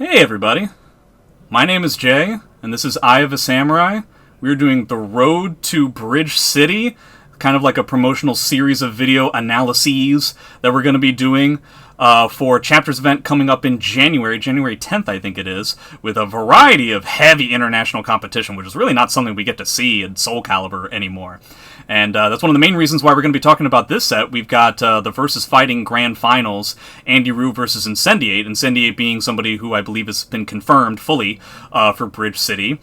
Hey everybody, my name is Jay, and this is Eye of a Samurai. We're doing The Road to Bridge City, kind of like a promotional series of video analyses that we're going to be doing for Chapters event coming up in January 10th I think it is, with a variety of heavy international competition, which is really not something we get to see in Soul Calibur anymore. And that's one of the main reasons why we're going to be talking about this set. We've got the VSFighting Grand Finals, AndyRoo versus Incendiate. Incendiate being somebody who I believe has been confirmed fully for Bridge City.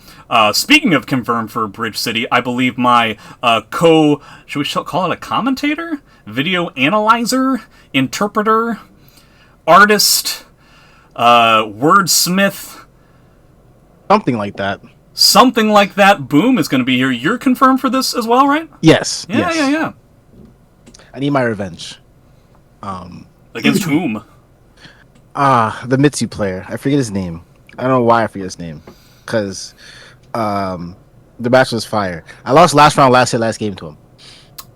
Speaking of confirmed for Bridge City, I believe my should we call it a commentator? Video analyzer? Interpreter? Artist? Wordsmith? Something like that. Boom is going to be here. You're confirmed for this as well, right? Yes. Yeah. I need my revenge. Against whom? The Mitsu player. I forget his name. I don't know why I forget his name. Because the match was fire. I lost last game to him.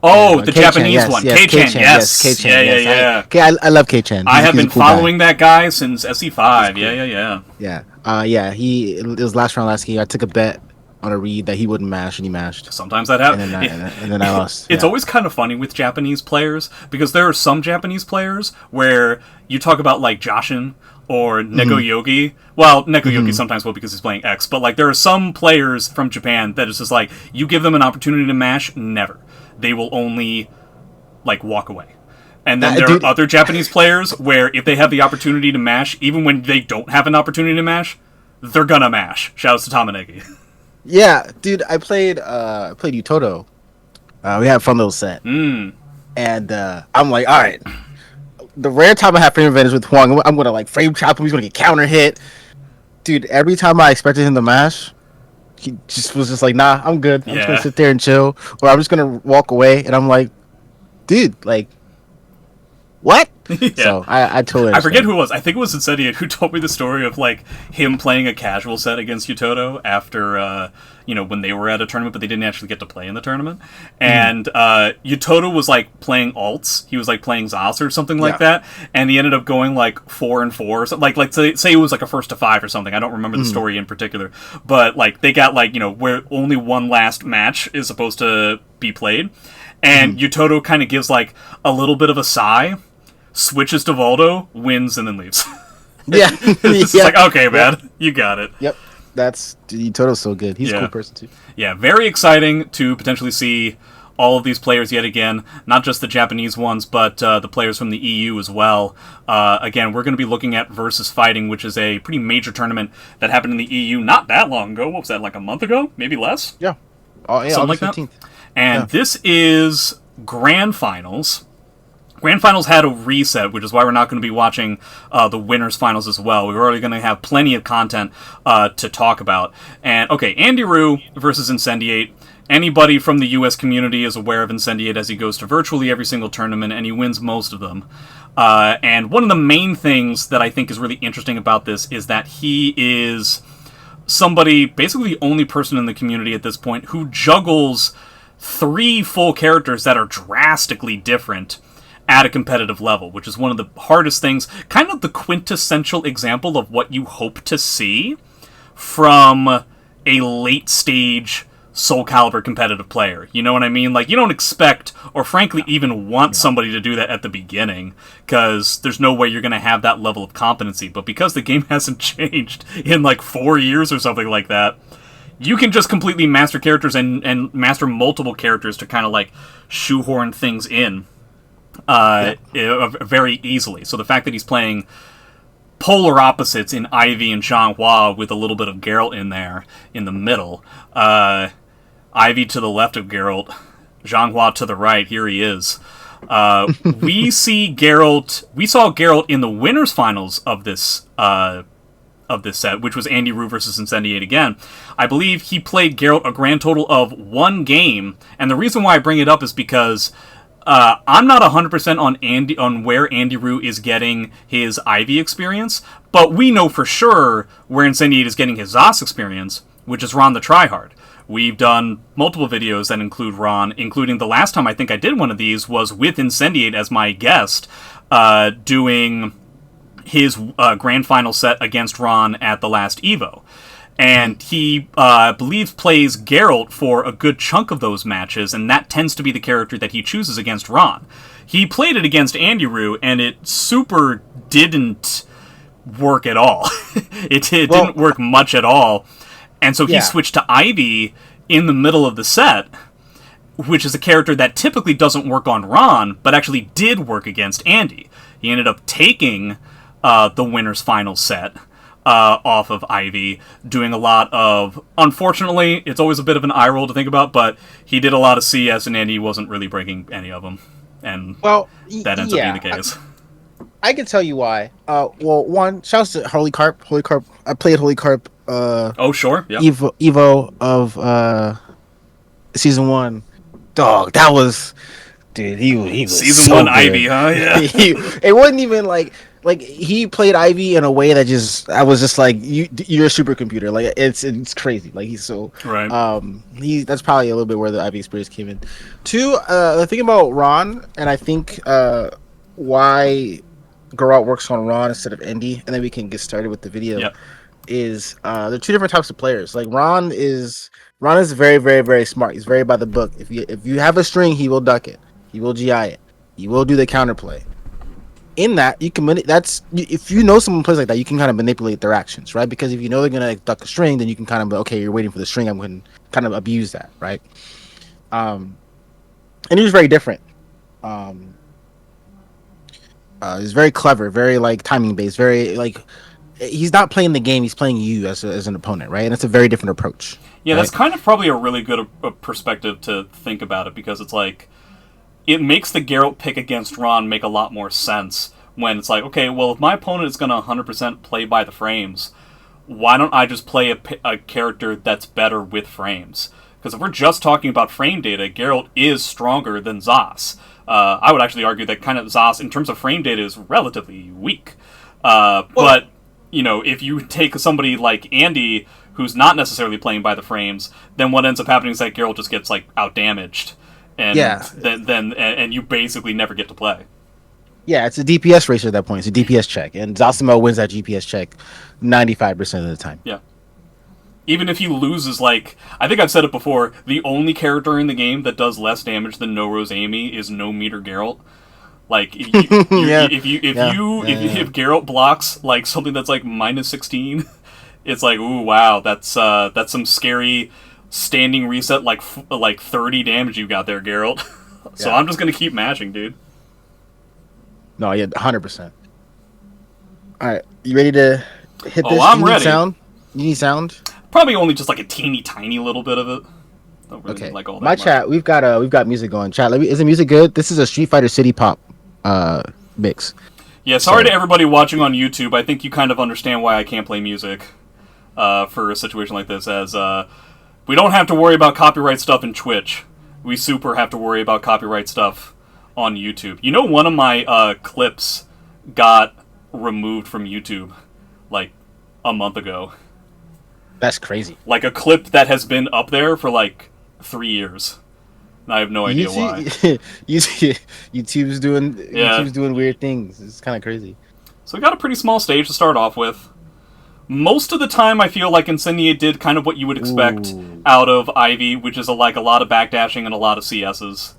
Oh, the Japanese yes, one. Yes, K-Chan, yes. K-Chan, Yeah. I love K-Chan. I have been cool following that guy since SE5. Cool. Yeah. It was last game. I took a bet on a read that he wouldn't mash, and he mashed. Sometimes that happens. And then I lost. It's always kind of funny with Japanese players, because there are some Japanese players where you talk about, like, Joshin or Neko Yogi. Well, Neko Yogi sometimes will because he's playing X, but, like, there are some players from Japan that is just like, you give them an opportunity to mash, never. They will only, like, walk away. And then there are other Japanese players where if they have the opportunity to mash, even when they don't have an opportunity to mash, they're gonna mash. Shouts to Tamanegi. Yeah, dude, I played Utoto. We had a fun little set. And I'm like, all right. The rare time I have frame advantage with Huang, I'm gonna like frame trap him, he's gonna get counter hit. Dude, every time I expected him to mash, he just was just like, nah, I'm good. I'm just gonna sit there and chill. Or I'm just gonna walk away, and I'm like, dude, like, what? So I totally understand. I forget who it was. I think it was Incendiate who told me the story of, like, him playing a casual set against Utoto after, when they were at a tournament, but they didn't actually get to play in the tournament. And Utoto was, like, playing alts. He was, like, playing Zos or something like that. And he ended up going, like, 4-4 or something. Like say it was, like, a 1-5 or something. I don't remember the story in particular. But, like, they got, like, where only one last match is supposed to be played. And Utoto kind of gives, like, a little bit of a sigh, switches to Valdo, wins, and then leaves. It's like, okay, man, you got it. Yep. Utoto's so good. He's a cool person, too. Yeah, very exciting to potentially see all of these players yet again, not just the Japanese ones, but the players from the EU as well. Again, we're going to be looking at VSFighting, which is a pretty major tournament that happened in the EU not that long ago. What was that, like a month ago? Maybe less? Yeah. Something like 15th. That. And this is Grand Finals. Grand Finals had a reset, which is why we're not going to be watching the Winners Finals as well. We're already going to have plenty of content to talk about. And, okay, AndyRoo versus Incendiate. Anybody from the US community is aware of Incendiate as he goes to virtually every single tournament, and he wins most of them. And one of the main things that I think is really interesting about this is that he is somebody, basically the only person in the community at this point, who juggles 3 full characters that are drastically different at a competitive level, which is one of the hardest things, kind of the quintessential example of what you hope to see from a late-stage Soul Calibur competitive player. You know what I mean? Like, you don't expect, or frankly even want somebody to do that at the beginning, because there's no way you're going to have that level of competency. But because the game hasn't changed in like 4 years or something like that, you can just completely master characters and master multiple characters to kind of like shoehorn things in very easily. So the fact that he's playing polar opposites in Ivy and Xianghua with a little bit of Geralt in there in the middle, Ivy to the left of Geralt, Xianghua to the right, here he is. We saw Geralt in the winners finals of this set, which was AndyRoo versus Incendiate again. I believe he played Geralt a grand total of 1 game, and the reason why I bring it up is because I'm not 100% on where AndyRoo is getting his Ivy experience, but we know for sure where Incendiate is getting his Zos experience, which is Ron the Tryhard. We've done multiple videos that include Ron, including the last time I think I did one of these was with Incendiate as my guest, doing his grand final set against Ron at the last Evo. And he, I believe, plays Geralt for a good chunk of those matches, and that tends to be the character that he chooses against Ron. He played it against AndyRoo, and it super didn't work at all. It didn't work much at all. And so he switched to Ivy in the middle of the set, which is a character that typically doesn't work on Ron, but actually did work against Andy. He ended up taking the winner's final set off of Ivy, doing a lot of... Unfortunately, it's always a bit of an eye roll to think about, but he did a lot of CS, and Andy wasn't really breaking any of them. And that ends up being the case. I can tell you why. One, shouts to Holy Carp. I played Holy Carp. Oh, sure. Yeah. Evo of season 1. Dog, that was... Dude, he was season so 1 good. Ivy, huh? Yeah. It wasn't even like he played Ivy in a way that I was just like, you're a supercomputer. Like it's crazy. Like he's so right. That's probably a little bit where the Ivy experience came in. 2, the thing about Ron, and I think why Geralt works on Ron instead of Andy, and then we can get started with the video. Yep. Is they're 2 different types of players. Like Ron is very, very, very smart. He's very by the book. If you have a string, he will duck it. He will GI it. He will do the counterplay. In that, you can if you know someone plays like that, you can kind of manipulate their actions, right? Because if you know they're gonna duck a string, then you can kind of you're waiting for the string. I'm going to kind of abuse that, right? And he was very different. He's very clever, very like timing based, very like he's not playing the game; he's playing you as an opponent, right? And it's a very different approach. Yeah, right? That's kind of probably a really good perspective to think about it, because it's like, it makes the Geralt pick against Ron make a lot more sense when it's like, okay, well, if my opponent is going to 100% play by the frames, why don't I just play a character that's better with frames? Because if we're just talking about frame data, Geralt is stronger than Zos. I would actually argue that kind of Zos, in terms of frame data, is relatively weak. But, if you take somebody like Andy, who's not necessarily playing by the frames, then what ends up happening is that Geralt just gets, like, outdamaged. And then you basically never get to play. Yeah, it's a DPS racer at that point. It's a DPS check, and Zosimo wins that GPS check 95% of the time. Yeah. Even if he loses, like, I think I've said it before, the only character in the game that does less damage than No Rose Amy is No Meter Geralt. Like, if Geralt blocks like something that's like -16, it's like, ooh, wow, that's some scary standing reset, like 30 damage you got there, Geralt. So I'm just gonna keep mashing, dude. No, yeah, 100%. All right, you ready to hit this? I'm ready. You need sound? Probably only just like a teeny tiny little bit of it. Don't really like all that much. Chat, we've got music going. Chat, is the music good? This is a Street Fighter City Pop mix. Yeah, sorry to everybody watching on YouTube. I think you kind of understand why I can't play music for a situation like this, as we don't have to worry about copyright stuff in Twitch. We super have to worry about copyright stuff on YouTube. One of my clips got removed from YouTube like a month ago. That's crazy. Like a clip that has been up there for like 3 years. And I have no idea why. YouTube's doing weird things. It's kind of crazy. So we got a pretty small stage to start off with. Most of the time, I feel like Incendiate did kind of what you would expect out of Ivy, which is a lot of backdashing and a lot of CSs.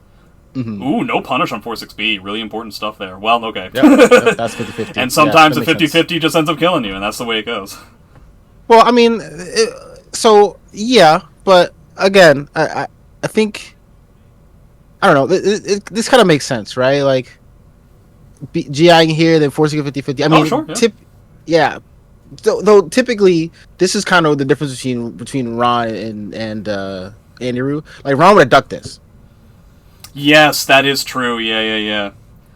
Mm-hmm. Ooh, no punish on 4-6B. Really important stuff there. Well, okay. Yep, that's 50-50. And sometimes a 50-50 just ends up killing you, and that's the way it goes. Well, I mean, but again, I think, I don't know, this kind of makes sense, right? Like, GIing here, then forcing a 50-50. I mean, sure, yeah. Though typically, this is kind of the difference between Ron and AndyRoo. Like, Ron would have ducked this. Yes, that is true. Yeah.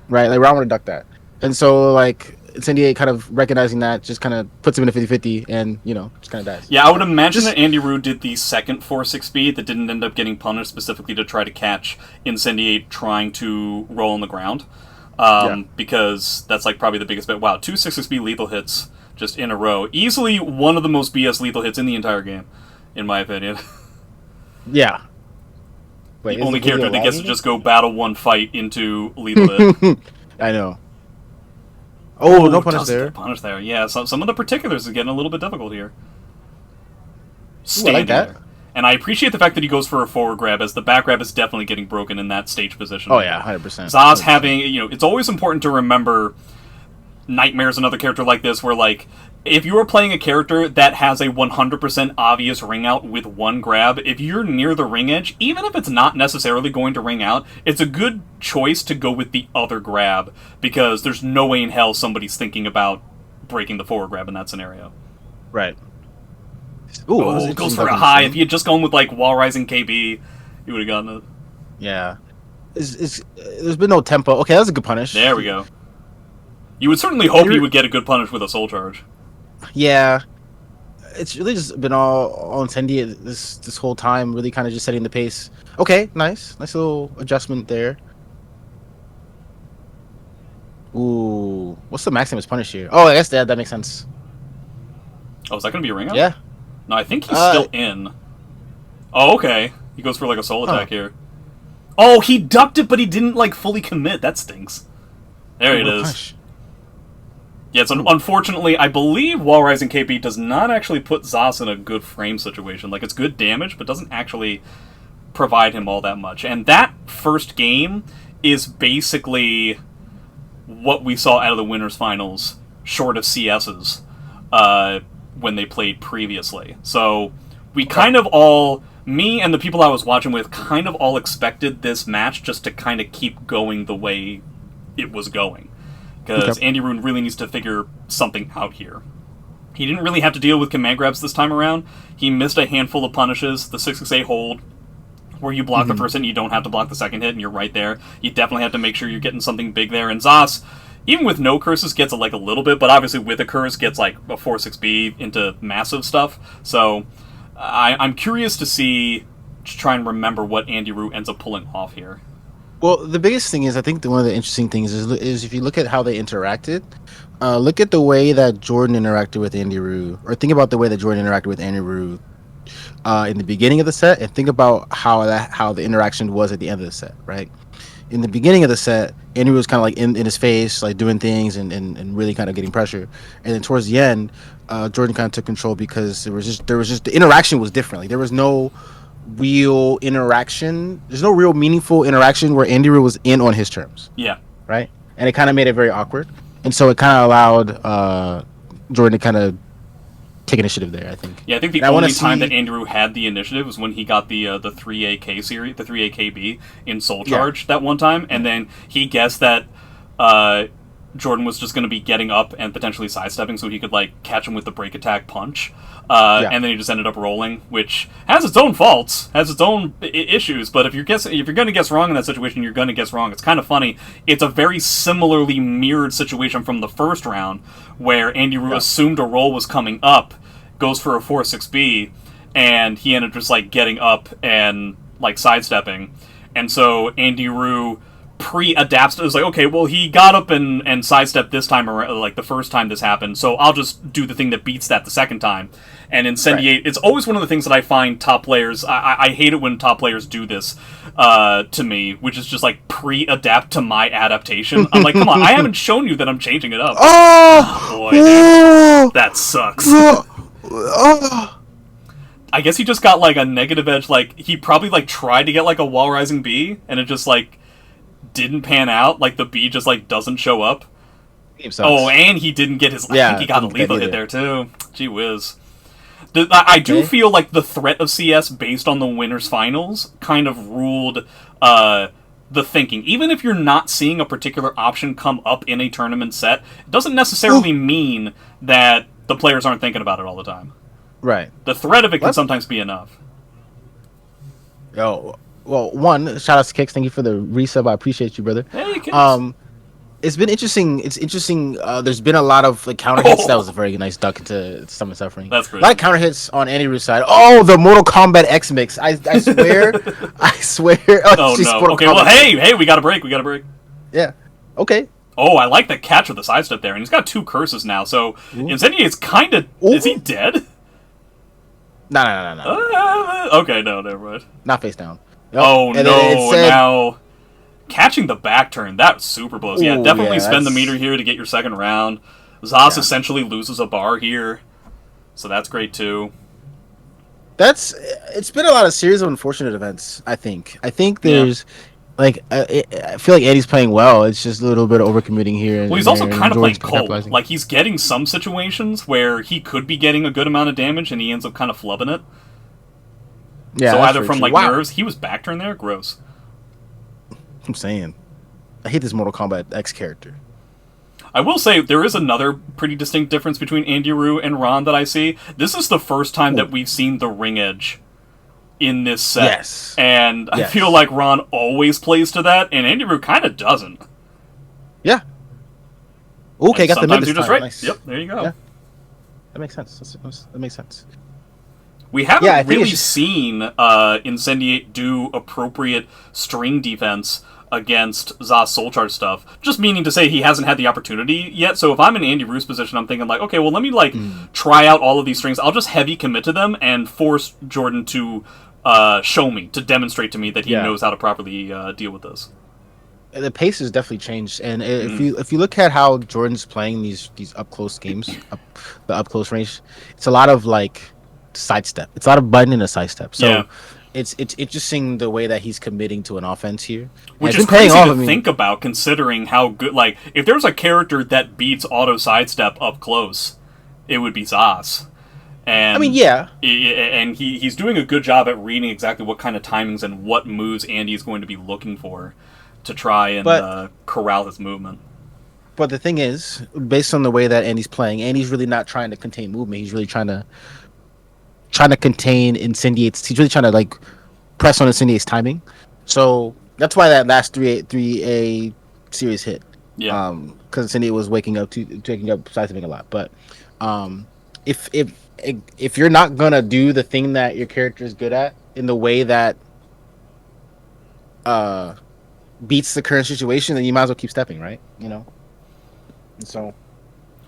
Right, like, Ron would have ducked that. And so, like, Incendiate kind of recognizing that just kind of puts him in a 50-50 and, just kind of dies. Yeah, I would imagine that AndyRoo did the second 4-6B that didn't end up getting punished specifically to try to catch Incendiate trying to roll on the ground. Because that's, like, probably the biggest bet. Wow, 2 6-6B lethal hits just in a row. Easily one of the most BS lethal hits in the entire game, in my opinion. Yeah. Wait, the only character that gets to just go battle one fight into lethal hit. I know. Oh, no punish does there. get punish there. Yeah, so some of the particulars is getting a little bit difficult here. Ooh, I like that. There. And I appreciate the fact that he goes for a forward grab, as the back grab is definitely getting broken in that stage position. Oh, yeah, 100%. Zaz having, it's always important to remember Nightmare's another character like this, where, like, if you are playing a character that has a 100% obvious ring out with one grab, if you're near the ring edge, even if it's not necessarily going to ring out, it's a good choice to go with the other grab, because there's no way in hell somebody's thinking about breaking the forward grab in that scenario. Right. Ooh, goes for a high. If he had just gone with, like, Wall Rising KB, he would have gotten it. Yeah. There's been no tempo. Okay, that was a good punish. There we go. You would certainly hope he would get a good punish with a soul charge. Yeah. It's really just been all Incendiate this whole time, really kind of just setting the pace. Okay, nice. Nice little adjustment there. Ooh. What's the Maximus punish here? Oh, I guess that makes sense. Oh, is that going to be a ring out? Yeah. No, I think he's still in. Oh, okay. He goes for, like, a soul attack here. Oh, he ducked it, but he didn't, like, fully commit. That stinks. There it is. Punish. Yeah, it's unfortunately, I believe Wall Rising KP does not actually put Zas in a good frame situation. Like, it's good damage, but doesn't actually provide him all that much. And that first game is basically what we saw out of the winners finals, short of CS's, when they played previously. So we kind of all, me and the people I was watching with, kind of all expected this match just to kind of keep going the way it was going. Because AndyRoo really needs to figure something out here. He didn't really have to deal with command grabs this time around. He missed a handful of punishes. The 668 hold, where you block the first hit and you don't have to block the second hit, and you're right there. You definitely have to make sure you're getting something big there. And Zas, even with no curses, gets a little bit, but obviously with a curse gets like a 4-6B into massive stuff. So I'm curious to see, to try and remember what AndyRoo ends up pulling off here. Well, the biggest thing is, I think one of the interesting things is if you look at how they interacted, look at the way that Jordan interacted with AndyRoo, or think about the way that Jordan interacted with AndyRoo in the beginning of the set, and think about how the interaction was at the end of the set, right? In the beginning of the set, AndyRoo was kind of like in his face, like doing things and really kind of getting pressure. And then towards the end, Jordan kind of took control, because there was just the interaction was different. Like, there was no real interaction. There's no real meaningful interaction where AndyRoo was in on his terms. Yeah. Right? And it kind of made it very awkward. And so it kind of allowed Jordan to kind of take initiative there, I think. Yeah, I think the only time that AndyRoo had the initiative was when he got the 3AK series, the 3AKB in Soul Charge that one time, and then he guessed that Jordan was just going to be getting up and potentially sidestepping so he could, like, catch him with the break attack punch. And then he just ended up rolling, which has its own faults, has its own issues, but if you're going to guess wrong in that situation, you're going to guess wrong. It's kind of funny. It's a very similarly mirrored situation from the first round, where AndyRoo assumed a roll was coming up, goes for a 4-6B, and he ended up just, like, getting up and, like, sidestepping. And so AndyRoo pre-adapts. It was like, okay, well, he got up and sidestepped this time, like the first time this happened, so I'll just do the thing that beats that the second time. And Incendiate, it's always one of the things that I find top players, I hate it when top players do this to me, which is just like pre-adapt to my adaptation. I'm like, come on, I haven't shown you that I'm changing it up. Oh boy, dude. That sucks. I guess he just got like a negative edge, like he probably like tried to get like a Wall Rising B, and it just like didn't pan out, like the B just like doesn't show up. Oh, and he didn't get his, I think he got a lethal hit there too. Gee whiz. I do feel like the threat of CS based on the winners finals kind of ruled the thinking. Even if you're not seeing a particular option come up in a tournament set, it doesn't necessarily mean that the players aren't thinking about it all the time. Right. The threat of it can sometimes be enough. Yo, well, one, shout out to Kicks. Thank you for the resub. I appreciate you, brother. Hey, Kicks. It's been interesting. It's interesting. There's been a lot of like counter hits. That was a very nice duck into Summon Suffering. That's great. A lot of counter hits on AndyRoo's side. Oh, the Mortal Kombat X mix. I swear. I swear. Oh no. Okay. Well, hey, we got a break. Yeah. Okay. Oh, I like the catch with the sidestep there, and he's got 2 curses now. So Incendiate's kind of. Is he dead? No. Okay, no, never mind. Not face down. Yep. Oh, no, now... Catching the back turn, that was super blows. Yeah, definitely spend the meter here to get your second round. Zos essentially loses a bar here, so that's great too. It's been a lot of series of unfortunate events. I think there's like I feel like Eddie's playing well. It's just a little bit of overcommitting here. Well, he's also kind of playing cold. Like he's getting some situations where he could be getting a good amount of damage, and he ends up kind of flubbing it. Yeah. So either from like nerves, he was back turn there. Gross. I'm saying, I hate this Mortal Kombat X character. I will say there is another pretty distinct difference between AndyRoo and Ron that I see. This is the first time that we've seen the ring edge in this set. Yes. And I feel like Ron always plays to that, and AndyRoo kind of doesn't. Yeah. Okay, got the mid this time. Right. Nice. Yep, there you go. Yeah. That makes sense. That makes sense. We haven't really seen Incendiate do appropriate string defense against Zos Soul Charge stuff. Just meaning to say he hasn't had the opportunity yet. So if I'm in AndyRoo's position, I'm thinking like, okay, well, let me try out all of these strings. I'll just heavy commit to them and force Jordan to show me, to demonstrate to me that he knows how to properly deal with this. The pace has definitely changed, and if you look at how Jordan's playing these up close games, the up close range, it's a lot of like sidestep. It's a lot of button and a sidestep. So it's interesting the way that he's committing to an offense here, which is crazy to think about, considering how good. Like, if there's a character that beats auto sidestep up close, it would be Zos. And I mean, yeah, and he's doing a good job at reading exactly what kind of timings and what moves Andy is going to be looking for to try and corral his movement. But the thing is, based on the way that Andy's playing, Andy's really not trying to contain movement. He's really trying to contain Incendiate's. He's really trying to like press on Incendiate's timing. So that's why that last 3A series hit. Yeah. Because Incendiate was waking up sidestepping a lot. But if you're not gonna do the thing that your character is good at in the way that beats the current situation, then you might as well keep stepping, right? You know. And so.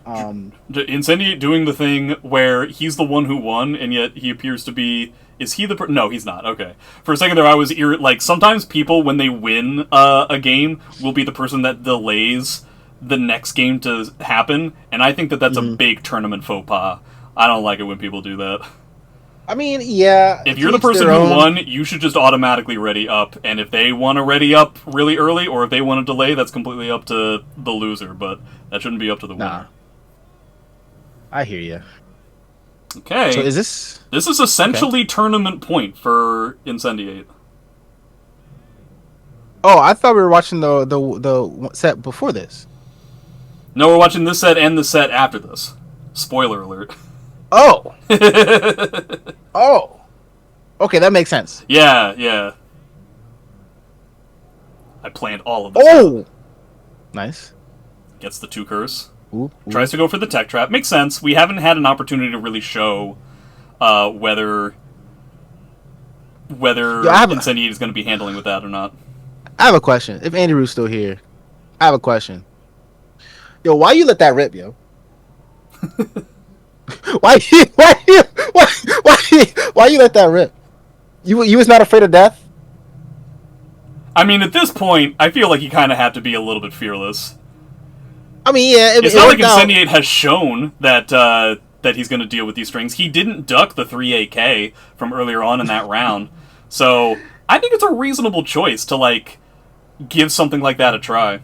Incendiate doing the thing where he's the one who won, and yet he appears to be. Is he the? No, he's not. Okay. For a second there, I was like, sometimes people when they win a game will be the person that delays the next game to happen, and I think that that's a big tournament faux pas. I don't like it when people do that. I mean, yeah. If you're the person who won, you should just automatically ready up, and if they want to ready up really early, or if they want to delay, that's completely up to the loser. But that shouldn't be up to the winner. I hear you. Okay. So is this? This is essentially tournament point for Incendiate. Oh, I thought we were watching the set before this. No, we're watching this set and the set after this. Spoiler alert. Oh. Oh. Okay, that makes sense. Yeah. I planned all of this. Oh. Nice. Gets the 2 curse. Ooh. Tries to go for the tech trap. Makes sense. We haven't had an opportunity to really show whether Incendiate is going to be handling with that or not. I have a question. If AndyRoo's still here, I have a question. Yo, why you let that rip, yo? Why you let that rip? You was not afraid of death? I mean, at this point, I feel like you kind of have to be a little bit fearless. I mean, yeah. It's not like Incendiate has shown that he's going to deal with these strings. He didn't duck the 3AK from earlier on in that round. So I think it's a reasonable choice to like give something like that a try.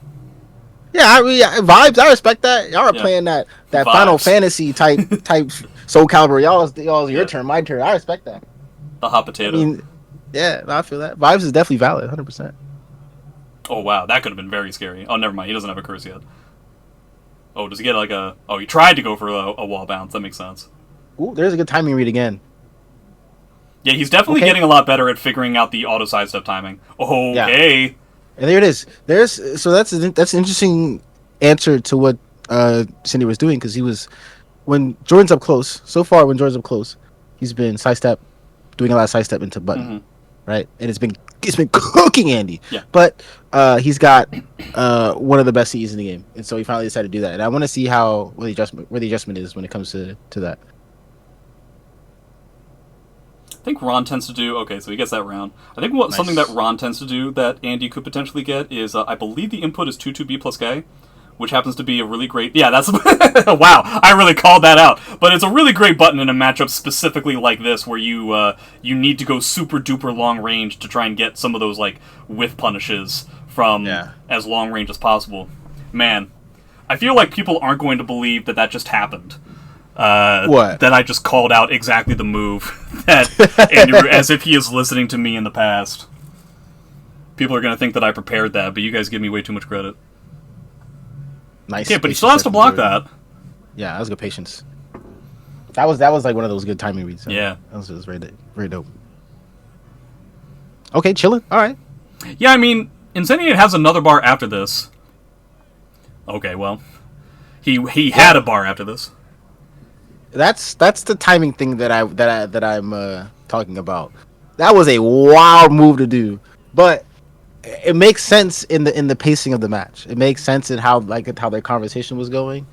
Yeah, I mean, vibes. I respect that. Y'all are playing that Final Fantasy type Soul Calibur. Y'all's your turn, my turn. I respect that. The hot potato. I mean, yeah, I feel that. Vibes is definitely valid, 100%. Oh wow, that could have been very scary. Oh, never mind. He doesn't have a curse yet. Oh, does he get like a... Oh, he tried to go for a wall bounce. That makes sense. Ooh, there's a good timing read again. Yeah, he's definitely getting a lot better at figuring out the auto sidestep timing. Okay. Yeah. And there it is. So that's an interesting answer to what Cindy was doing, because he was... When Jordan's up close, he's been doing a lot of sidestep into button. Right? And it's been cooking Andy. Yeah. But he's got one of the best CEs in the game, and so he finally decided to do that. And I want to see where the adjustment is when it comes to that. think Ron tends to do... Okay, so he gets that round. I think something that Ron tends to do that Andy could potentially get is, I believe the input is 2-2B plus K, which happens to be a really great... Yeah, that's... Wow, I really called that out. But it's a really great button in a matchup specifically like this, where you need to go super duper long range to try and get some of those, like, whiff punishes from as long range as possible. Man, I feel like people aren't going to believe that just happened. What? That I just called out exactly the move that AndyRoo, as if he is listening to me in the past. People are going to think that I prepared that, but you guys give me way too much credit. Nice. Yeah, but he still has to block that. Yeah, that was good patience. That was like one of those good timing reads. Yeah. That was very, very dope. Okay, chilling. All right. Yeah, I mean, Incendiate has another bar after this. Okay, well, he had a bar after this. That's the timing thing that I'm talking about. That was a wild move to do, but it makes sense in the pacing of the match. It makes sense in how their conversation was going.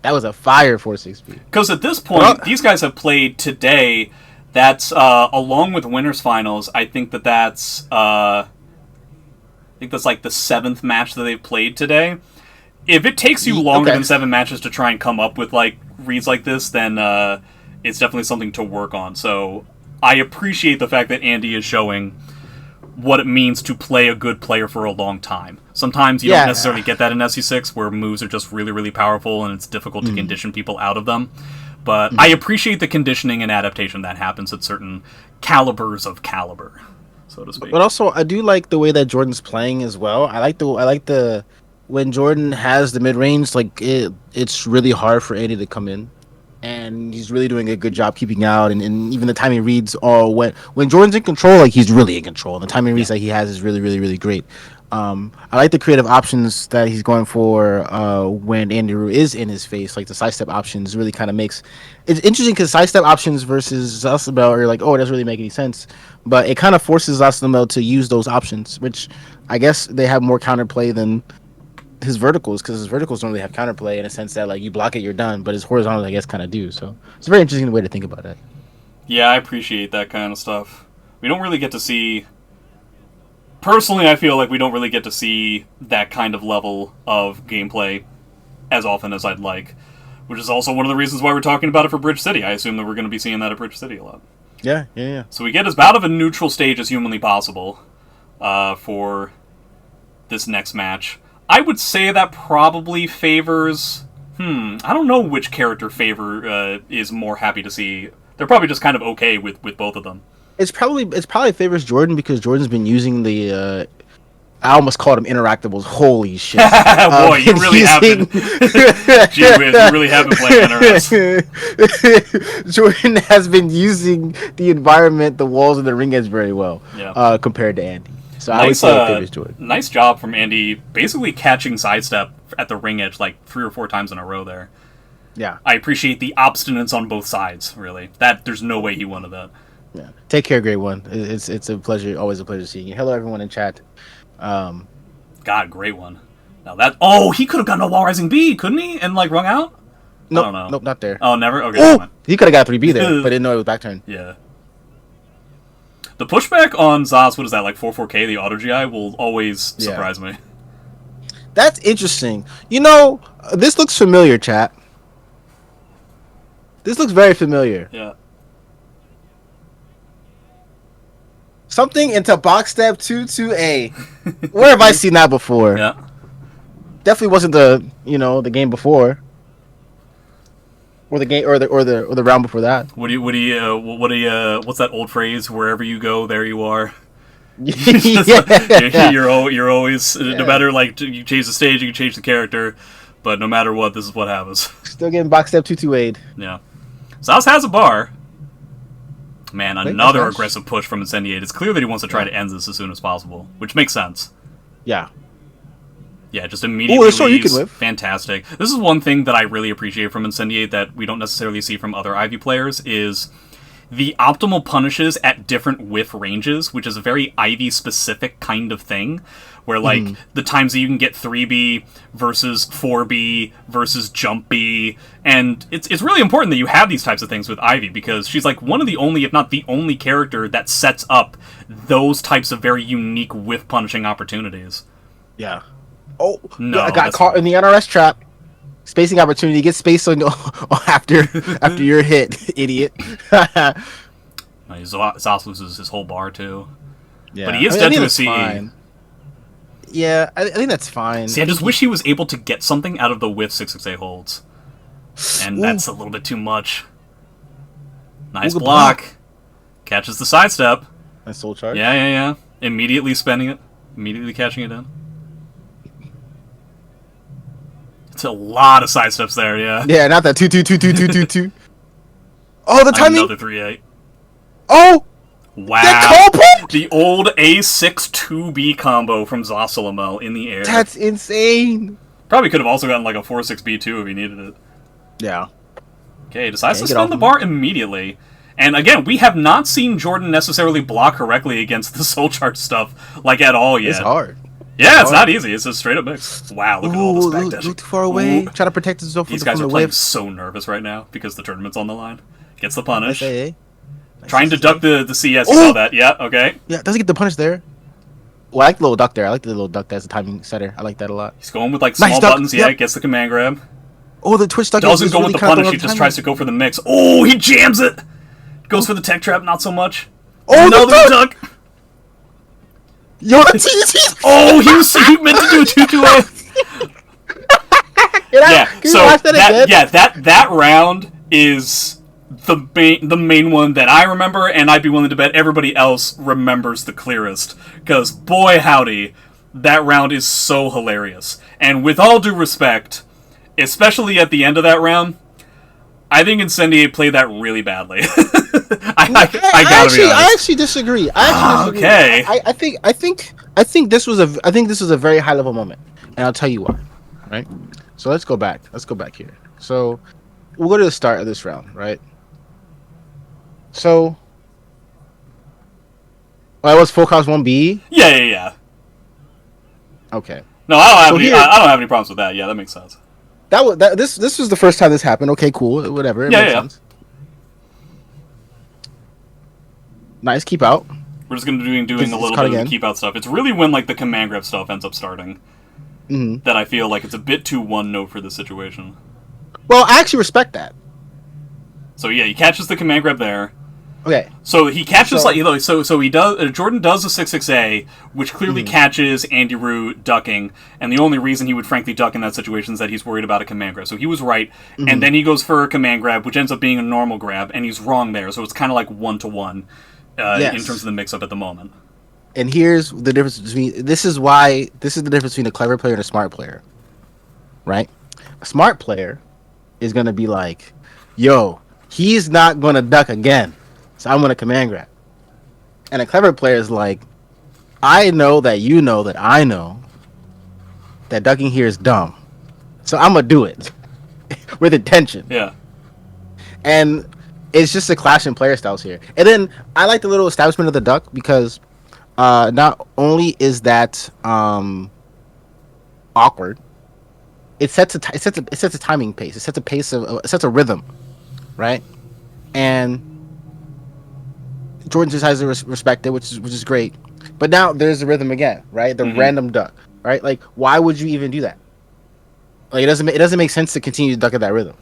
That was a fire 4-6 beat. Because at this point, these guys have played today. That's along with winners finals. I think that's like the 7th match that they've played today. If it takes you longer than 7 matches to try and come up with like reads like this, then it's definitely something to work on. So I appreciate the fact that Andy is showing what it means to play a good player for a long time. Sometimes you don't necessarily get that in SC6, where moves are just really, really powerful and it's difficult to condition people out of them. But I appreciate the conditioning and adaptation that happens at certain calibers of caliber, so to speak. But also, I do like the way that Jordan's playing as well. I like the when Jordan has the mid range, like it's really hard for Andy to come in, and he's really doing a good job keeping out, and even the timing reads are when Jordan's in control, like he's really in control, and the timing reads that he has is really, really, really great. I like the creative options that he's going for when AndyRoo is in his face. Like the sidestep options really kind of makes it's interesting, because sidestep options versus Zasabel are like, oh, it doesn't really make any sense, but it kind of forces Zasabel to use those options, which I guess they have more counterplay than his verticals, because his verticals don't really have counterplay in a sense that like you block it, you're done, but his horizontals I guess kind of do. So it's a very interesting way to think about it. Yeah, I appreciate that kind of stuff. We don't really get to see... Personally, I feel like we don't really get to see that kind of level of gameplay as often as I'd like, which is also one of the reasons why we're talking about it for Bridge City. I assume that we're going to be seeing that at Bridge City a lot. Yeah. So we get as about of a neutral stage as humanly possible for this next match. I would say that probably favors... I don't know which character Favor is more happy to see. They're probably just kind of okay with both of them. It's probably favors Jordan, because Jordan's been using the I almost called him interactables. Holy shit. Boy, you really have been. Gee whiz, you really have been playing NRS. Jordan has been using the environment, the walls, and the ring edge very well compared to Andy. So I would say it favors Jordan. Nice job from Andy, basically catching sidestep at the ring edge like 3 or 4 times in a row there. Yeah. I appreciate the obstinance on both sides, really. There's no way he wanted that. Yeah. Take care, Great One. It's a pleasure, always a pleasure seeing you. Hello, everyone in chat. God, Great One. Now he could have gotten a Wall Rising B, couldn't he? And like rung out? Nope, I don't know. Nope, not there. Oh, never? Okay, he could have got a 3B there, but didn't know it was back turn. Yeah. The pushback on Zaz, what is that, like 4-4K, the auto GI, will always surprise me. That's interesting. You know, this looks familiar, chat. This looks very familiar. Yeah. Something into box step 2-2A. Where have I seen that before? Yeah. Definitely wasn't the game before. Or the game, or the round before that. What's that old phrase? Wherever you go, there you are. You're always no matter like you change the stage, you can change the character, but no matter what, this is what happens. Still getting box step 2-2 Yeah. Zaz has a bar. Man, another aggressive push from Incendiate. It's clear that he wants to try to end this as soon as possible, which makes sense. Yeah. Yeah, just immediately leaves. You can whip. Fantastic. This is one thing that I really appreciate from Incendiate that we don't necessarily see from other Ivy players is the optimal punishes at different whiff ranges, which is a very Ivy-specific kind of thing, where, like, the times that you can get 3B versus 4B versus jump B, and it's really important that you have these types of things with Ivy, because she's, like, one of the only, if not the only character that sets up those types of very unique whiff-punishing opportunities. Yeah. Oh, no, I got caught in the NRS trap. Spacing opportunity. Get spaced on after you're hit, idiot. Zos loses his whole bar, too. Yeah. But he is dead to a CE. Fine. Yeah, I think that's fine. See, I just wish he was able to get something out of the whiff 668 holds. And that's a little bit too much. Nice block. Catches the sidestep. Nice soul charge. Yeah. Immediately spending it. Immediately catching it in. It's a lot of sidesteps there, yeah. Yeah, not that 2-2-2-2-2-2-2. Oh, the timing! Another 3-8. Oh! Wow. The old A6 2B combo from Zosalamel in the air. That's insane. Probably could have also gotten like a 4-6B too if he needed it. Yeah. Okay, decides to spin the bar immediately. And again, we have not seen Jordan necessarily block correctly against the soul charge stuff, like, at all yet. It's hard. Yeah, it's not easy. It's a straight up mix. Wow, look at all this backdash. Look too far away. Try to protect himself from the These guys are playing whip. so nervous right now because the tournament's on the line. Gets the punish. Nice Trying to duck the CS. You saw that. Yeah, okay. Yeah, doesn't get the punish there. Well, I like the little duck there. I like the little duck there as a timing setter. I like that a lot. He's going with, like, small buttons. Yeah, gets the command grab. Oh, the twitch duck doesn't go with the punish. He just tries to go for the mix. Oh, he jams it. Goes for the tech trap. Not so much. Oh, another duck. Yo, that's oh, he meant to do a 2-2-A. That round is the main one that I remember, and I'd be willing to bet everybody else remembers the clearest. Because, boy howdy, that round is so hilarious. And with all due respect, especially at the end of that round, I think Incendiate played that really badly. I gotta be honest. I actually disagree. Okay. I think this was a very high level moment, and I'll tell you why. Right. So let's go back. Here. So we'll go to the start of this round. Right. So. Well, that was full cost 1B. Yeah. Okay. No, I don't have any problems with that. Yeah, that makes sense. This was the first time this happened. Okay, cool, whatever. It makes sense. Nice keep out. We're just gonna be doing a little bit of the keep out stuff. It's really when, like, the command grab stuff ends up starting that I feel like it's a bit too one note for this situation. Well, I actually respect that. So yeah, he catches the command grab there. Okay. So he catches so he does. Jordan does a 6-6-A, which clearly catches AndyRoo ducking, and the only reason he would frankly duck in that situation is that he's worried about a command grab. So he was right, and then he goes for a command grab, which ends up being a normal grab, and he's wrong there. So it's kind of like 1-to-1 in terms of the mix-up at the moment. And here's the difference between this is the difference between a clever player and a smart player, right? A smart player is gonna be like, "Yo, he's not gonna duck again." So I'm gonna command grab. And a clever player is like, I know that you know that I know that ducking here is dumb. So I'm gonna do it. With intention. Yeah. And it's just a clash in player styles here. And then I like the little establishment of the duck because not only is that awkward, it sets a timing pace. It sets a rhythm, right? And Jordan just has to respect it, which is great. But now there's the rhythm again, right? The random duck, right? Like, why would you even do that? Like, it doesn't make sense to continue to duck at that rhythm.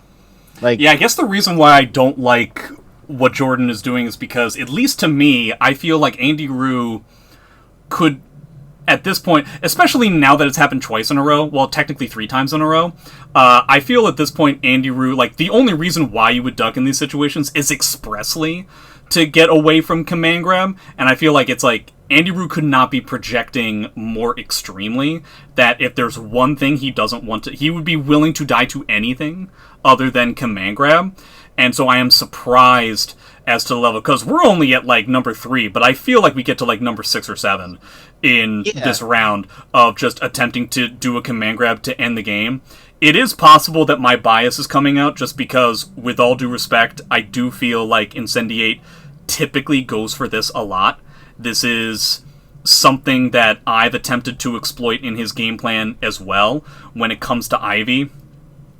Like, yeah, I guess the reason why I don't like what Jordan is doing is because, at least to me, I feel like AndyRoo could, at this point, especially now that it's happened twice in a row, well, technically 3 times in a row, I feel at this point AndyRoo, like, the only reason why you would duck in these situations is expressly to get away from command grab, and I feel like it's like AndyRoo could not be projecting more extremely that if there's one thing he doesn't want to, he would be willing to die to anything other than command grab, and so I am surprised as to the level, because we're only at, like, number 3, but I feel like we get to, like, number 6 or 7 in this round of just attempting to do a command grab to end the game. It is possible that my bias is coming out just because, with all due respect, I do feel like Incendiate typically goes for this a lot. This is something that I've attempted to exploit in his game plan as well. When it comes to Ivy,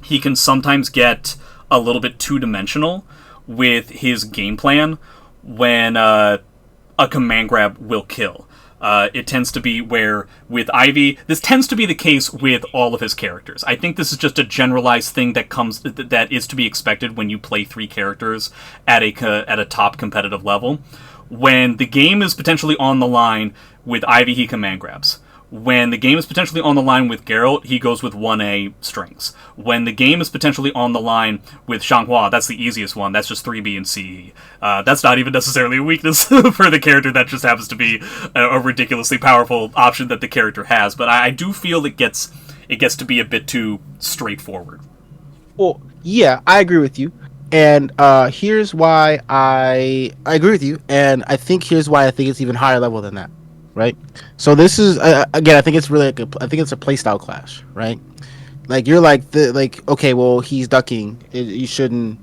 he can sometimes get a little bit two-dimensional with his game plan when a command grab will kill. It tends to be where, with Ivy, this tends to be the case with all of his characters. I think this is just a generalized thing that is to be expected when you play 3 characters at a top competitive level. When the game is potentially on the line with Ivy, he command grabs. When the game is potentially on the line with Geralt, he goes with 1A strings. When the game is potentially on the line with Xianghua, that's the easiest one. That's just 3B and CE. That's not even necessarily a weakness for the character. That just happens to be a ridiculously powerful option that the character has. But I do feel it gets to be a bit too straightforward. Well, yeah, I agree with you. And here's why I agree with you. And I think here's why I think it's even higher level than that. Right, so this is again. I think it's really I think it's a playstyle clash, right? Like you're okay, well he's ducking. You shouldn't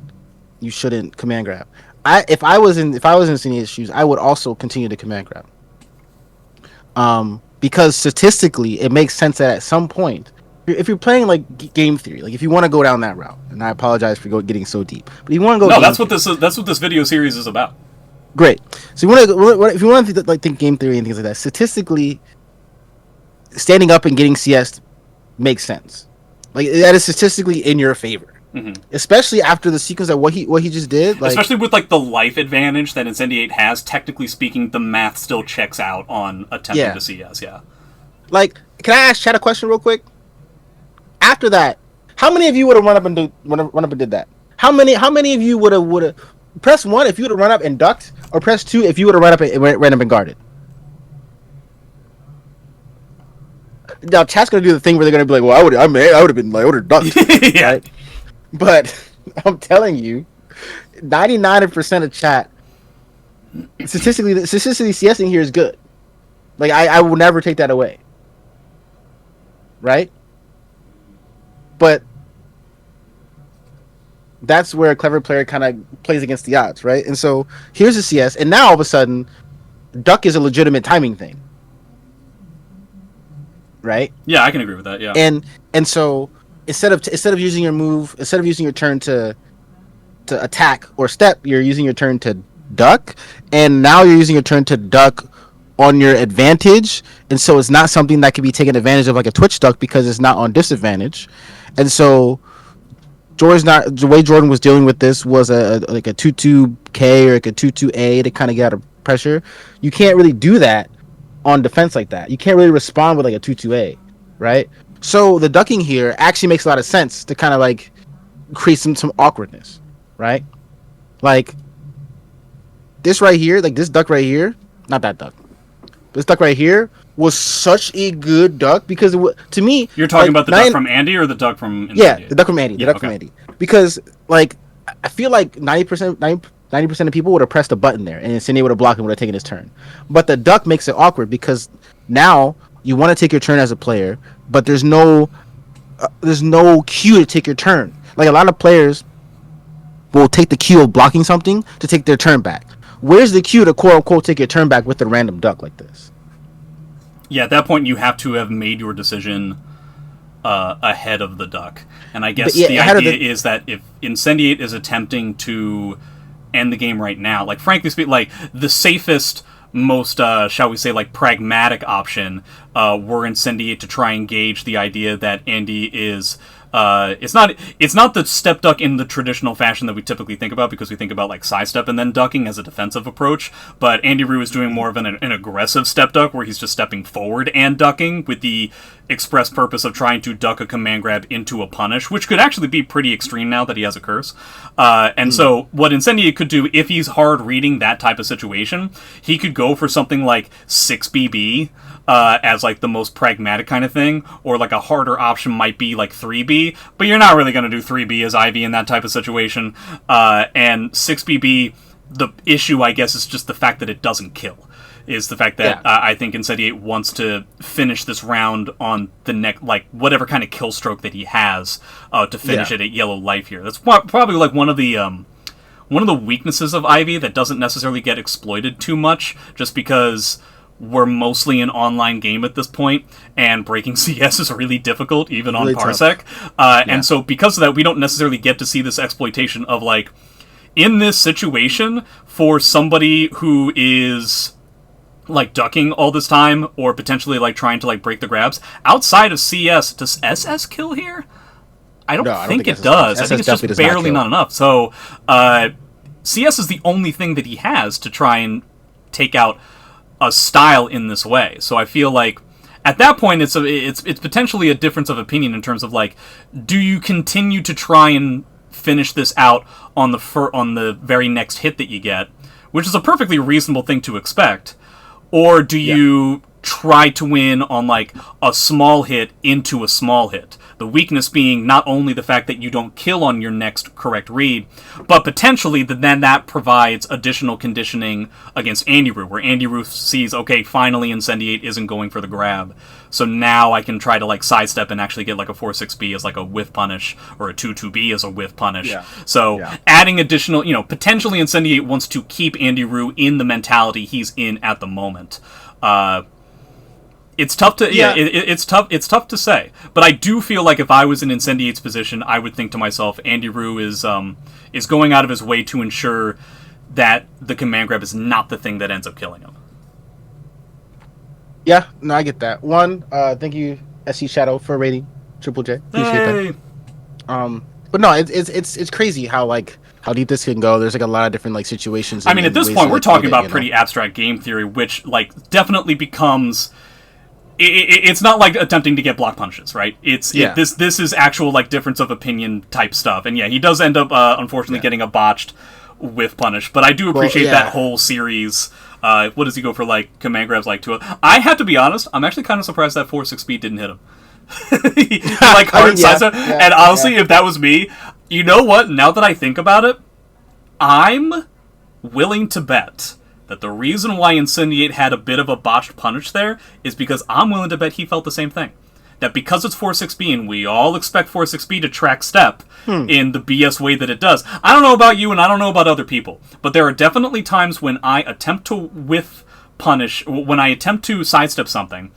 command grab. If I was in Cinea's shoes, I would also continue to command grab. Because statistically, it makes sense that at some point, if you're playing like game theory, like if you want to go down that route, and I apologize for getting so deep, but you want to go. No, that's what this video series is about. Great. So if you want to think game theory and things like that, statistically, standing up and getting CS makes sense. Like that is statistically in your favor, especially after the sequence of what he just did. Like, especially with like the life advantage that Incendiate has. Technically speaking, the math still checks out on attempting to CS. Yeah. Like, can I ask Chad a question real quick? After that, how many of you would have run up and did that? How many of you would have press 1 if you would have run up and ducked, or press 2 if you would have run up and guarded? Now Chat's gonna do the thing where they're gonna be like, "Well, I would have ducked." Yeah. Right? But I'm telling you, 99% of Chat statistically CSing here is good. Like I will never take that away. Right? But that's where a clever player kind of plays against the odds, right? And so here's the CS, and now all of a sudden, duck is a legitimate timing thing, right? Yeah, I can agree with that. Yeah, and so instead of using your turn to attack or step, you're using your turn to duck, and now you're using your turn to duck on your advantage, and so it's not something that can be taken advantage of like a Twitch duck because it's not on disadvantage, and so. The way Jordan was dealing with this was a 2-2K or like a 2-2A to kind of get out of pressure. You can't really do that on defense like that. You can't really respond with like a 2-2A, right? So the ducking here actually makes a lot of sense to kind of like create some awkwardness, right? Like this right here, like this duck right here, not that duck. This duck right here was such a good duck because to me, you're talking about the duck from Andy or the duck from Incendiate? Yeah, the duck from Andy. From Andy. Because like I feel like 90% of people would have pressed a button there and Incendiate would have blocked and would have taken his turn. But the duck makes it awkward because now you want to take your turn as a player, but there's no cue to take your turn. Like a lot of players will take the cue of blocking something to take their turn back. Where's the cue to quote unquote take your turn back with a random duck like this? Yeah, at that point you have to have made your decision ahead of the duck. And I guess the idea is that if Incendiate is attempting to end the game right now, like frankly speaking, like the safest, most shall we say like pragmatic option were Incendiate to try and gauge the idea that Andy is it's not the step duck in the traditional fashion that we typically think about, because we think about like sidestep and then ducking as a defensive approach, but AndyRoo is doing more of an aggressive step duck where he's just stepping forward and ducking with the express purpose of trying to duck a command grab into a punish, which could actually be pretty extreme now that he has a curse. So what Incendiate could do, if he's hard reading that type of situation, he could go for something like 6BB as like the most pragmatic kind of thing, or like a harder option might be like 3B, but you're not really going to do 3B as Ivy in that type of situation. And 6BB, the issue I guess is just the fact that it doesn't kill. is the fact that I think Incendiate wants to finish this round on the neck, like whatever kind of kill stroke that he has to finish it at yellow life here. That's probably like one of the weaknesses of Ivy that doesn't necessarily get exploited too much, just because we're mostly an online game at this point, and breaking CS is really difficult, even on Parsec. And so because of that, we don't necessarily get to see this exploitation of, like, in this situation, for somebody who is, like, ducking all this time, or potentially, like, trying to, like, break the grabs, outside of CS, does SS kill here? I don't think it does. I think it's just barely not enough. So, CS is the only thing that he has to try and take out a style in this way. So I feel like at that point it's potentially a difference of opinion in terms of, like, do you continue to try and finish this out on the very next hit that you get, which is a perfectly reasonable thing to expect, or do you try to win on, like, a small hit into a small hit? The weakness being not only the fact that you don't kill on your next correct read, but potentially then that provides additional conditioning against AndyRoo, where AndyRoo sees, okay, finally Incendiate isn't going for the grab, so now I can try to, like, sidestep and actually get, like, a 4-6B as, like, a whiff punish, or a 2-2B as a whiff punish. Adding additional, potentially Incendiate wants to keep AndyRoo in the mentality he's in at the moment. It's tough to it's tough to say, but I do feel like if I was in Incendiate's position, I would think to myself, AndyRoo is going out of his way to ensure that the command grab is not the thing that ends up killing him. Yeah, no, I get that. Thank you, SC Shadow, for rating Triple J. Appreciate that. But no, it's crazy how deep this can go. There's, like, a lot of different, like, situations. I mean, at this point, we're talking about pretty abstract game theory, which, like, definitely becomes. It's not like attempting to get block punishes, right? This is actual, like, difference of opinion type stuff. And he does end up unfortunately getting a botched whiff punish. But I do appreciate that whole series. What does he go for, like, command grabs like 2? I have to be honest, I'm actually kind of surprised that 4-6 speed didn't hit him. Like, hard size. And honestly, if that was me, you know what? Now that I think about it, I'm willing to bet that the reason why Incendiate had a bit of a botched punish there is because I'm willing to bet he felt the same thing. That because it's 4-6B and we all expect 4-6B to track step in the BS way that it does. I don't know about you and I don't know about other people, but there are definitely times when I attempt to whiff punish, when I attempt to sidestep something,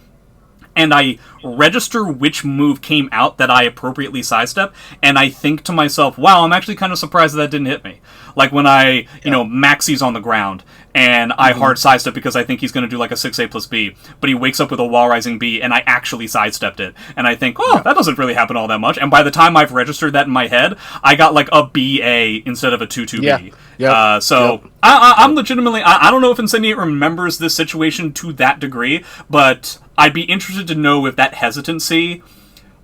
and I register which move came out that I appropriately sidestep, and I think to myself, wow, I'm actually kind of surprised that didn't hit me. Like when I, Maxi's on the ground, and I hard sidestep because I think he's going to do like a 6A plus B, but he wakes up with a wall rising B, and I actually sidestepped it. And I think, that doesn't really happen all that much. And by the time I've registered that in my head, I got like a BA instead of a 2-2B. I'm legitimately, I don't know if Incendiate remembers this situation to that degree, but I'd be interested to know if that hesitancy,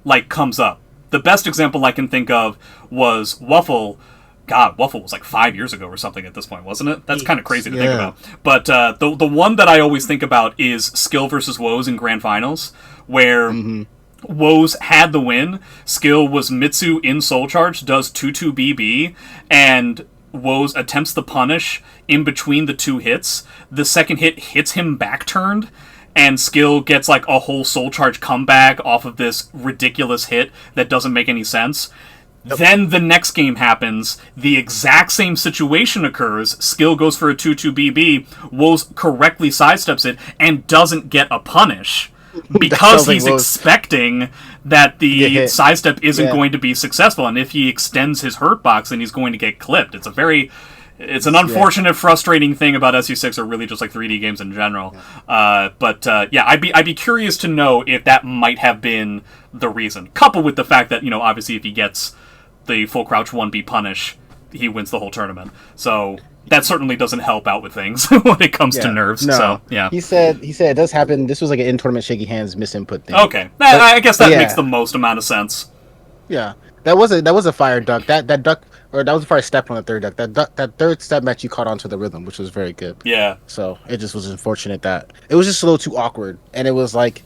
like, comes up. The best example I can think of was Waffle. God, Waffle was like 5 years ago or something at this point, wasn't it? That's kind of crazy to think about. But the one that I always think about is Skill versus Woes in Grand Finals, where Woes had the win. Skill was Mitsu in Soul Charge, does 2-2-BB, and Woes attempts the punish in between the two hits. The second hit hits him back-turned, and Skill gets like a whole Soul Charge comeback off of this ridiculous hit that doesn't make any sense. Then the next game happens, the exact same situation occurs, Skill goes for a 2-2-BB, Woes correctly sidesteps it, and doesn't get a punish, because he's expecting that the sidestep isn't going to be successful, and if he extends his hurt box, then he's going to get clipped. It's an unfortunate, frustrating thing about SU6, or really just like 3D games in general. I'd be curious to know if that might have been the reason, coupled with the fact that, obviously if he gets the full crouch 1B punish, he wins the whole tournament. So that certainly doesn't help out with things when it comes to nerves. No. So yeah, he said it does happen. This was like an in-tournament shaky hands misinput thing. Okay, I guess that makes the most amount of sense. Yeah, that was a fire duck. That duck, or that was a fire step on the third duck. That third step match you caught onto the rhythm, which was very good. Yeah. So it just was unfortunate that it was just a little too awkward, and it was like,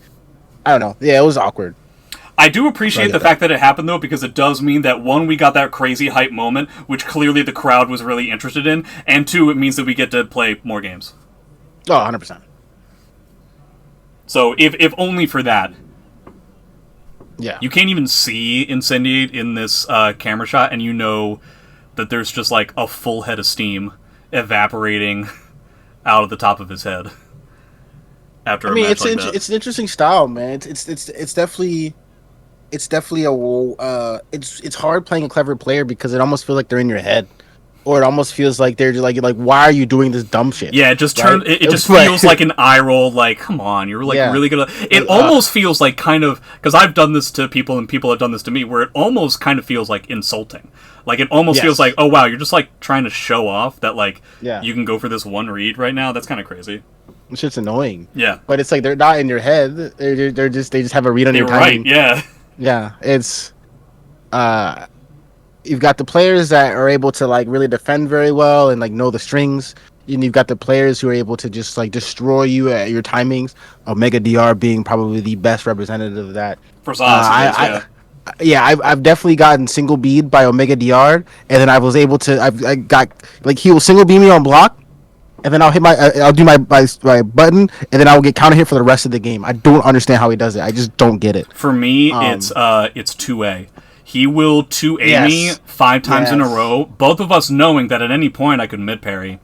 I don't know. Yeah, it was awkward. I do appreciate the fact that it happened, though, because it does mean that, one, we got that crazy hype moment, which clearly the crowd was really interested in, and two, it means that we get to play more games. Oh, 100%. So if only for that. Yeah. You can't even see Incendiate in this camera shot, and you know that there's just like a full head of steam evaporating out of the top of his head after a match like that. It's an interesting style, man. It's definitely it's hard playing a clever player because it almost feels like they're in your head, or it almost feels like they're just like why are you doing this dumb shit? Yeah, it just it just feels like an eye roll. Like, come on, you're like really good. It almost feels like kind of, because I've done this to people and people have done this to me, where it almost kind of feels like insulting. Like it almost feels like, oh wow, you're just like trying to show off that like you can go for this one read right now. That's kind of crazy. It's just annoying. Yeah, but it's like they're not in your head. They just have a read on your timing. Right. Yeah. Yeah, it's you've got the players that are able to like really defend very well and like know the strings, and you've got the players who are able to just like destroy you at your timings. Omega DR being probably the best representative of that. For Zaz, I've definitely gotten single bead by Omega DR, and then I was able to I got like he will single beam me on block, and then I'll do my button, and then I will get counter hit for the rest of the game. I don't understand how he does it. I just don't get it. For me, it's 2A. He will 2A me 5 times in a row, both of us knowing that at any point I could mid parry.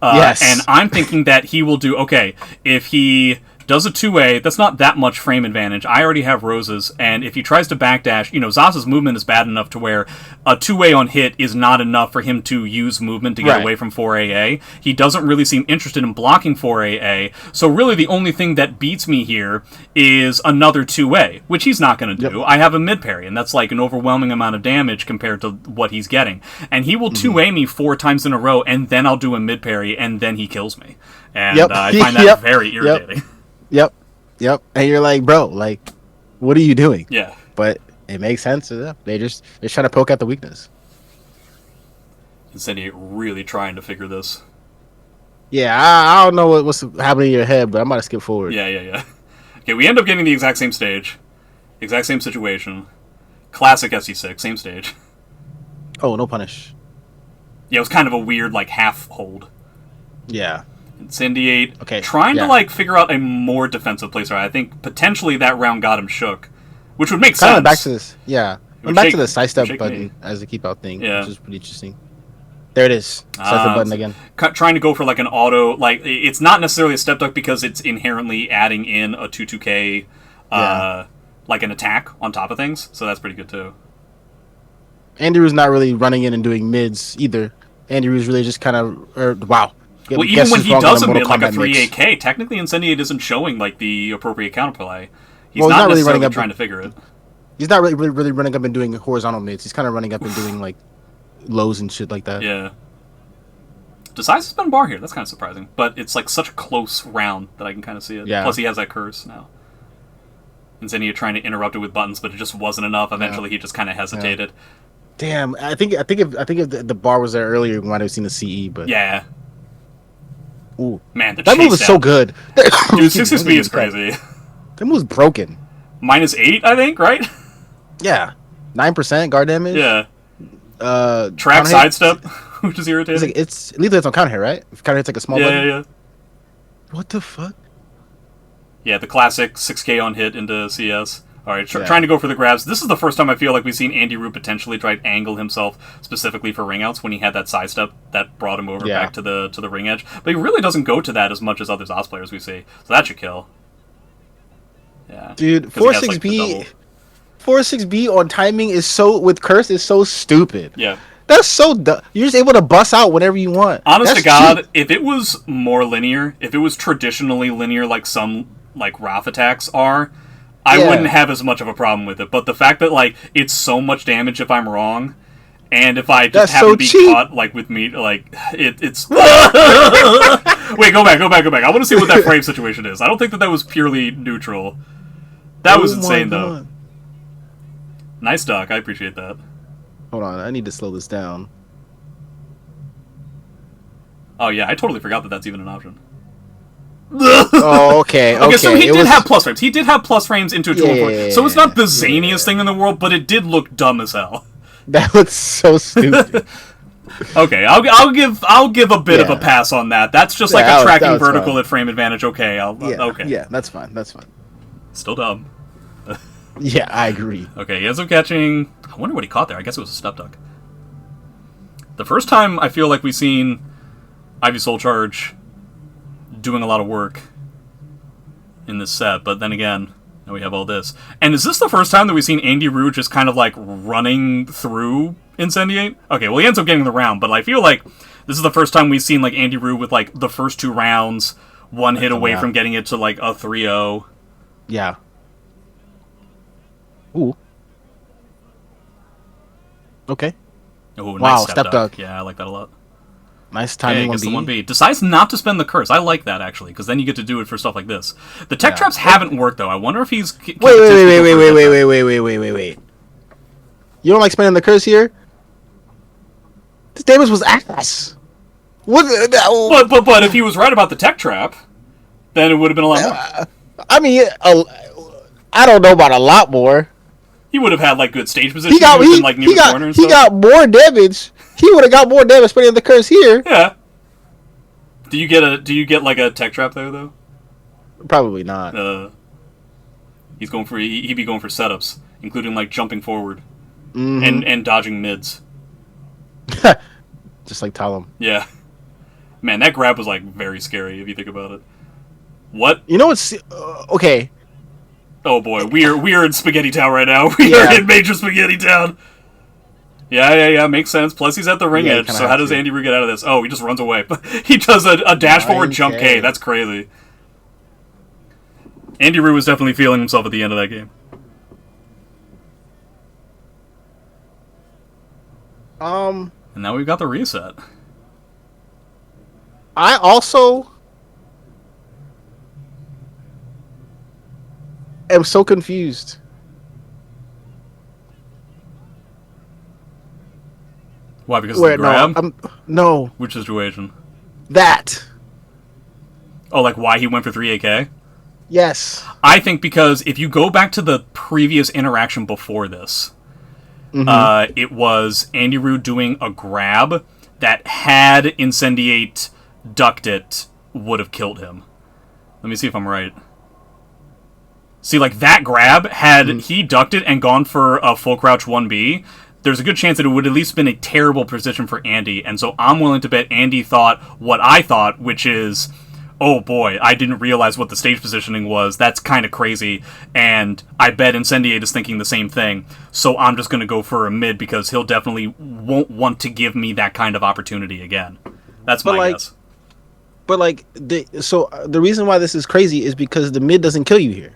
And I'm thinking that he will do, okay, if he does a 2A, that's not that much frame advantage. I already have roses, and if he tries to backdash, Zaz's movement is bad enough to where a 2A on hit is not enough for him to use movement to get away from 4AA. He doesn't really seem interested in blocking 4AA, so really the only thing that beats me here is another 2A, which he's not going to do. I have a mid parry, and that's like an overwhelming amount of damage compared to what he's getting. And he will 2A me 4 times in a row, and then I'll do a mid parry, and then he kills me. And I find that very irritating. Yep. And you're like, bro, like, what are you doing? Yeah. But it makes sense to them. They're trying to poke at the weakness. Incendiate really trying to figure this. Yeah, I don't know what's happening in your head, but I'm going to skip forward. Yeah. Okay, we end up getting the exact same stage. Exact same situation. Classic SC6, same stage. Oh, no punish. Yeah, it was kind of a weird, like, half hold. Yeah. Incendiate, trying to like figure out a more defensive playstyle. I think potentially that round got him shook, which would make sense. Back to this, I'm back to the sidestep button as a keep out thing, which is pretty interesting. There it is, sidestep button again. Trying to go for like an auto, like it's not necessarily a step duck because it's inherently adding in a 2-2K, like an attack on top of things. So that's pretty good too. AndyRoo's not really running in and doing mids either. AndyRoo's really just kind of, wow. Well, even when he does a mid, like a 3AK, technically Incendiate isn't showing like the appropriate counterplay. He's not really necessarily trying to figure it. He's not really running up and doing horizontal mids. He's kind of running up and doing like lows and shit like that. Yeah. Decides to spend bar here. That's kind of surprising. But it's like such a close round that I can kind of see it. Yeah. Plus he has that curse now. Incendiate trying to interrupt it with buttons, but it just wasn't enough. Eventually he just kind of hesitated. Damn, I think if the bar was there earlier, we might have seen the CE, but yeah. Ooh. Man, that move is so good. Dude, 6-6B is crazy. That move's broken. -8, I think, right? Yeah. 9% guard damage. Yeah. Track sidestep, which is irritating. It's leave it on counter hit, right? If counter hit's like a small button. Yeah. What the fuck? Yeah, the classic 6K on hit into CS. Alright, trying to go for the grabs. This is the first time I feel like we've seen AndyRoo potentially try to angle himself specifically for ring outs when he had that sidestep that brought him over back to the ring edge. But he really doesn't go to that as much as other ZOS players we see. So that should kill. Yeah. Dude, 4-6B 4-6B on timing is so with curse is so stupid. Yeah. That's so dumb. You're just able to bust out whenever you want. Honest to God, if it was more linear, if it was traditionally linear like some like RAF attacks are, I wouldn't have as much of a problem with it. But the fact that like it's so much damage if I'm wrong, and if I just happen to be caught like with me, like it's. Wait, go back. I want to see what that frame situation is. I don't think that was purely neutral. That was insane though. Nice duck. I appreciate that. Hold on, I need to slow this down. Oh yeah, I totally forgot that that's even an option. Oh, okay. Okay, so he did have plus frames. He did have plus frames into a 204. So it's not the zaniest thing in the world, but it did look dumb as hell. That looks so stupid. Okay, I'll give a bit of a pass on that. That's just like a tracking vertical at frame advantage. Okay, okay. Yeah, that's fine. That's fine. Still dumb. Yeah, I agree. Okay, he ends up catching... I wonder what he caught there. I guess it was a step duck. The first time I feel like we've seen Ivy Soul Charge doing a lot of work in this set, but then again, now we have all this. And is this the first time that we've seen AndyRoo just kind of like running through Incendiate? Okay, well he ends up getting the round, but I feel like this is the first time we've seen like AndyRoo with like the first 2 rounds, one hit away from getting it to like a 3-0. Yeah. Ooh. Okay. Oh, nice wow, step duck. Yeah, I like that a lot. Nice timing. Okay, 1B. Decides not to spend the curse. I like that, actually, because then you get to do it for stuff like this. The tech traps haven't worked, though. I wonder if he's... Wait. You don't like spending the curse here? This damage was ass. What? But if he was right about the tech trap, then it would have been a lot more. I mean, I don't know about a lot more. He would have had like good stage position. He got more damage. He would have got more damage spending the curse here. Yeah. Do you get like a tech trap there though? Probably not. He'd be going for setups, including like jumping forward and dodging mids. Just like Talum. Yeah. Man, that grab was like very scary if you think about it. What? You know what's okay. Oh boy, we're in Spaghetti Town right now. We are in Major Spaghetti Town. Yeah, makes sense. Plus he's at the ring edge, so how does AndyRoo get out of this? Oh, he just runs away. He does a dash forward jump K. That's crazy. AndyRoo was definitely feeling himself at the end of that game. And now we've got the reset. I also am so confused. Why? Because of the grab? No. Which situation? That. Oh, like why he went for 3 AK? Yes. I think because if you go back to the previous interaction before this, it was AndyRoo doing a grab that had Incendiate ducked it would have killed him. Let me see if I'm right. See, like, that grab, had he ducked it and gone for a full crouch 1B, there's a good chance that it would at least been a terrible position for Andy, and so I'm willing to bet Andy thought what I thought, which is, oh boy, I didn't realize what the stage positioning was, that's kind of crazy, and I bet Incendiate is thinking the same thing, so I'm just going to go for a mid, because he'll definitely won't want to give me that kind of opportunity again. That's my guess. But, like, the reason why this is crazy is because the mid doesn't kill you here.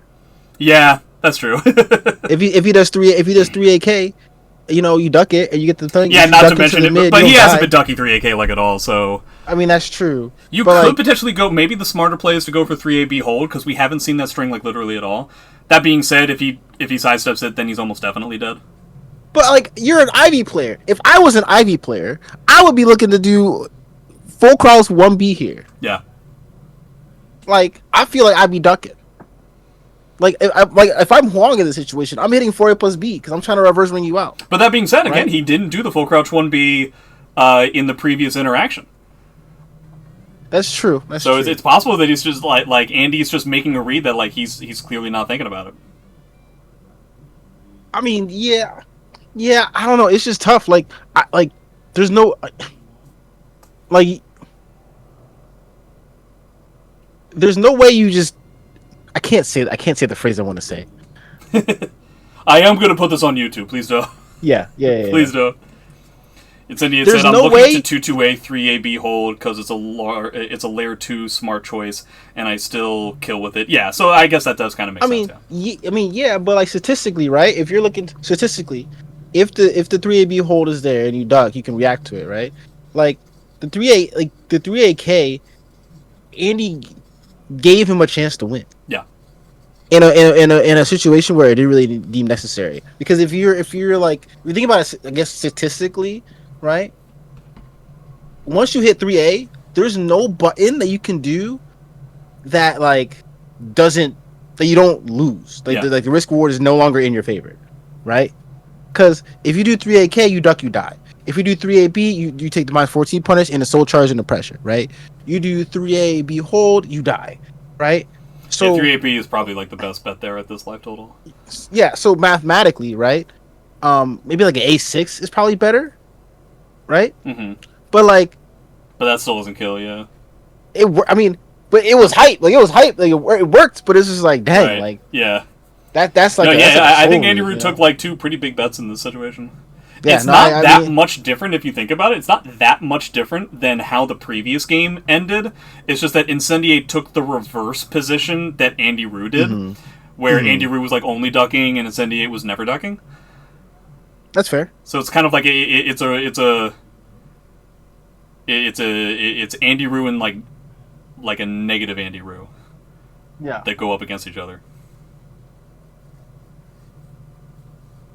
Yeah, that's true. if he does 3 AK, you know, you duck it and you get the thing. Yeah, not to mention it, but he hasn't been ducking 3 AK like at all. So I mean, that's true. You could potentially go. Maybe the smarter play is to go for 3AB hold because we haven't seen that string like literally at all. That being said, if he sidesteps it, then he's almost definitely dead. But like, you're an Ivy player. If I was an Ivy player, I would be looking to do full cross 1B here. Yeah. Like, I feel like I'd be ducking. Like if I'm Huang in this situation, I'm hitting 4A plus B because I'm trying to reverse ring you out. But that being said, again, he didn't do the full crouch 1B in the previous interaction. That's true. So it's possible that he's just like Andy's just making a read that like he's clearly not thinking about it. I mean, yeah. I don't know. It's just tough. There's no there's no way you just. I can't say the phrase I want to say. I am going to put this on YouTube. Please don't. Yeah. Please don't. Incendiate said, I'm looking to 2-2A, 3AB hold because it's a layer 2 smart choice, and I still kill with it. Yeah, so I guess that does kind of make sense. Yeah, but like statistically, right? If you're looking statistically, if the 3AB hold is there and you duck, you can react to it, right? Like the 3AK, Andy gave him a chance to win. Yeah. In a situation where it didn't really deem necessary, because if you're like, you think about it, I guess statistically, right? Once you hit 3A, there's no button that you can do that that you don't lose. The risk reward is no longer in your favor, right? Because if you do 3AK, you duck, you die. If you do 3AB, you take the -14 punish and the soul charge and the pressure, right? You do 3AB hold, you die, right? Yeah, So 3AP is probably like the best bet there at this life total. yeah, so mathematically, right? Maybe like an A6 is probably better, right? Mm-hmm. But like But that still doesn't kill, yeah. I mean, but it was hype. Like it was hype. Like it worked, but it's just like dang, Right. like Yeah. that's like No, that's like a I soul think move, AndyRoo you took know? like two pretty big bets in this situation. Yeah, It's no, not I that mean, much different if you think about it. It's not that much different than how the previous game ended. It's just that Incendiate took the reverse position that AndyRoo did, mm-hmm, where mm-hmm. AndyRoo was like only ducking and Incendiate was never ducking. That's fair. So it's kind of like it's AndyRoo and like a negative AndyRoo Yeah. that go up against each other.